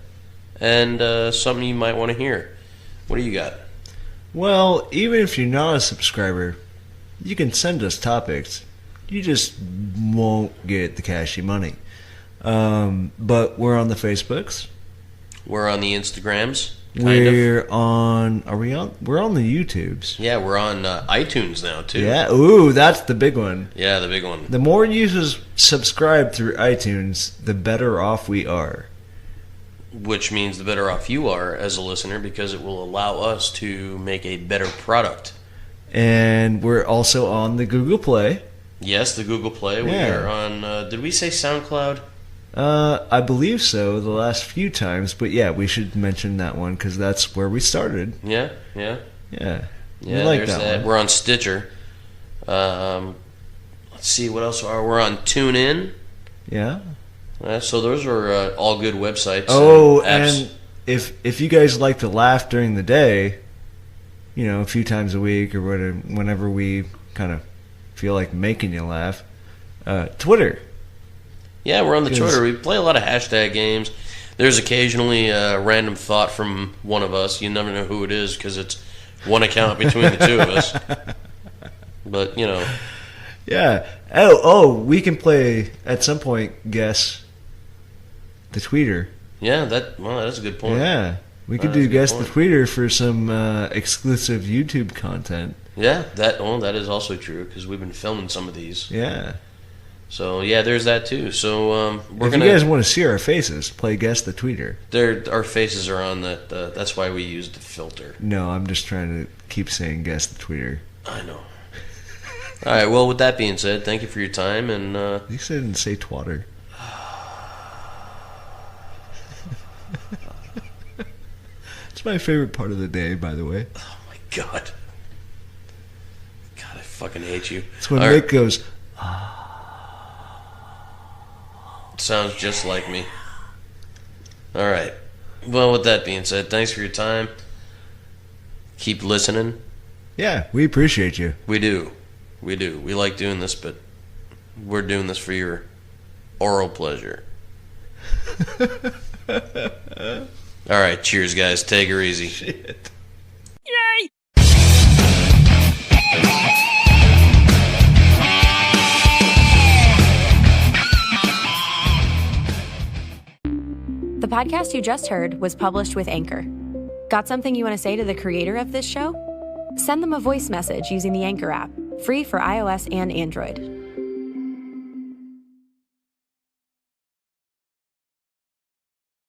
and something you might want to hear. What do you got? Well, even if you're not a subscriber, you can send us topics. You just won't get the cashy money. But we're on the Facebooks. We're on the Instagrams. We're on the YouTubes. Yeah, we're on iTunes now too. Yeah, ooh, that's the big one. Yeah, the big one. The more users subscribe through iTunes, the better off we are. Which means the better off you are as a listener, because it will allow us to make a better product. And we're also on the Google Play. Yes, the Google Play. We are on, did we say SoundCloud? I believe so the last few times, but yeah, we should mention that one because that's where we started. Yeah. Yeah, Yeah, like there's that one. We're on Stitcher. Let's see, what else we're on TuneIn. Yeah. So those are all good websites. Oh, apps. and if you guys like to laugh during the day, you know, a few times a week or whatever, whenever we kind of feel like making you laugh, Twitter. Yeah, we're on the Twitter. We play a lot of hashtag games. There's occasionally a random thought from one of us. You never know who it is because it's one account between the two of us. But, you know. Yeah. Oh, we can play, at some point, guess the tweeter. Yeah, that's a good point. Yeah. We could do guess the tweeter for some exclusive YouTube content. Yeah, that is also true because we've been filming some of these. Yeah. So yeah, there's that too. So if you guys want to see our faces, play guess the tweeter. Our faces are on that. That's why we used the filter. No, I'm just trying to keep saying guess the tweeter. I know. All right. Well, with that being said, thank you for your time. And at least I didn't say twatter. It's my favorite part of the day, by the way. Oh my god. God, I fucking hate you. It's when Nick goes. Sounds just like me. All right. Well, with that being said, thanks for your time. Keep listening. Yeah, we appreciate you. We do. We like doing this, but we're doing this for your oral pleasure. All right. Cheers, guys. Take her easy. Shit. Yay! The podcast you just heard was published with Anchor. Got something you want to say to the creator of this show? Send them a voice message using the Anchor app, free for iOS and Android.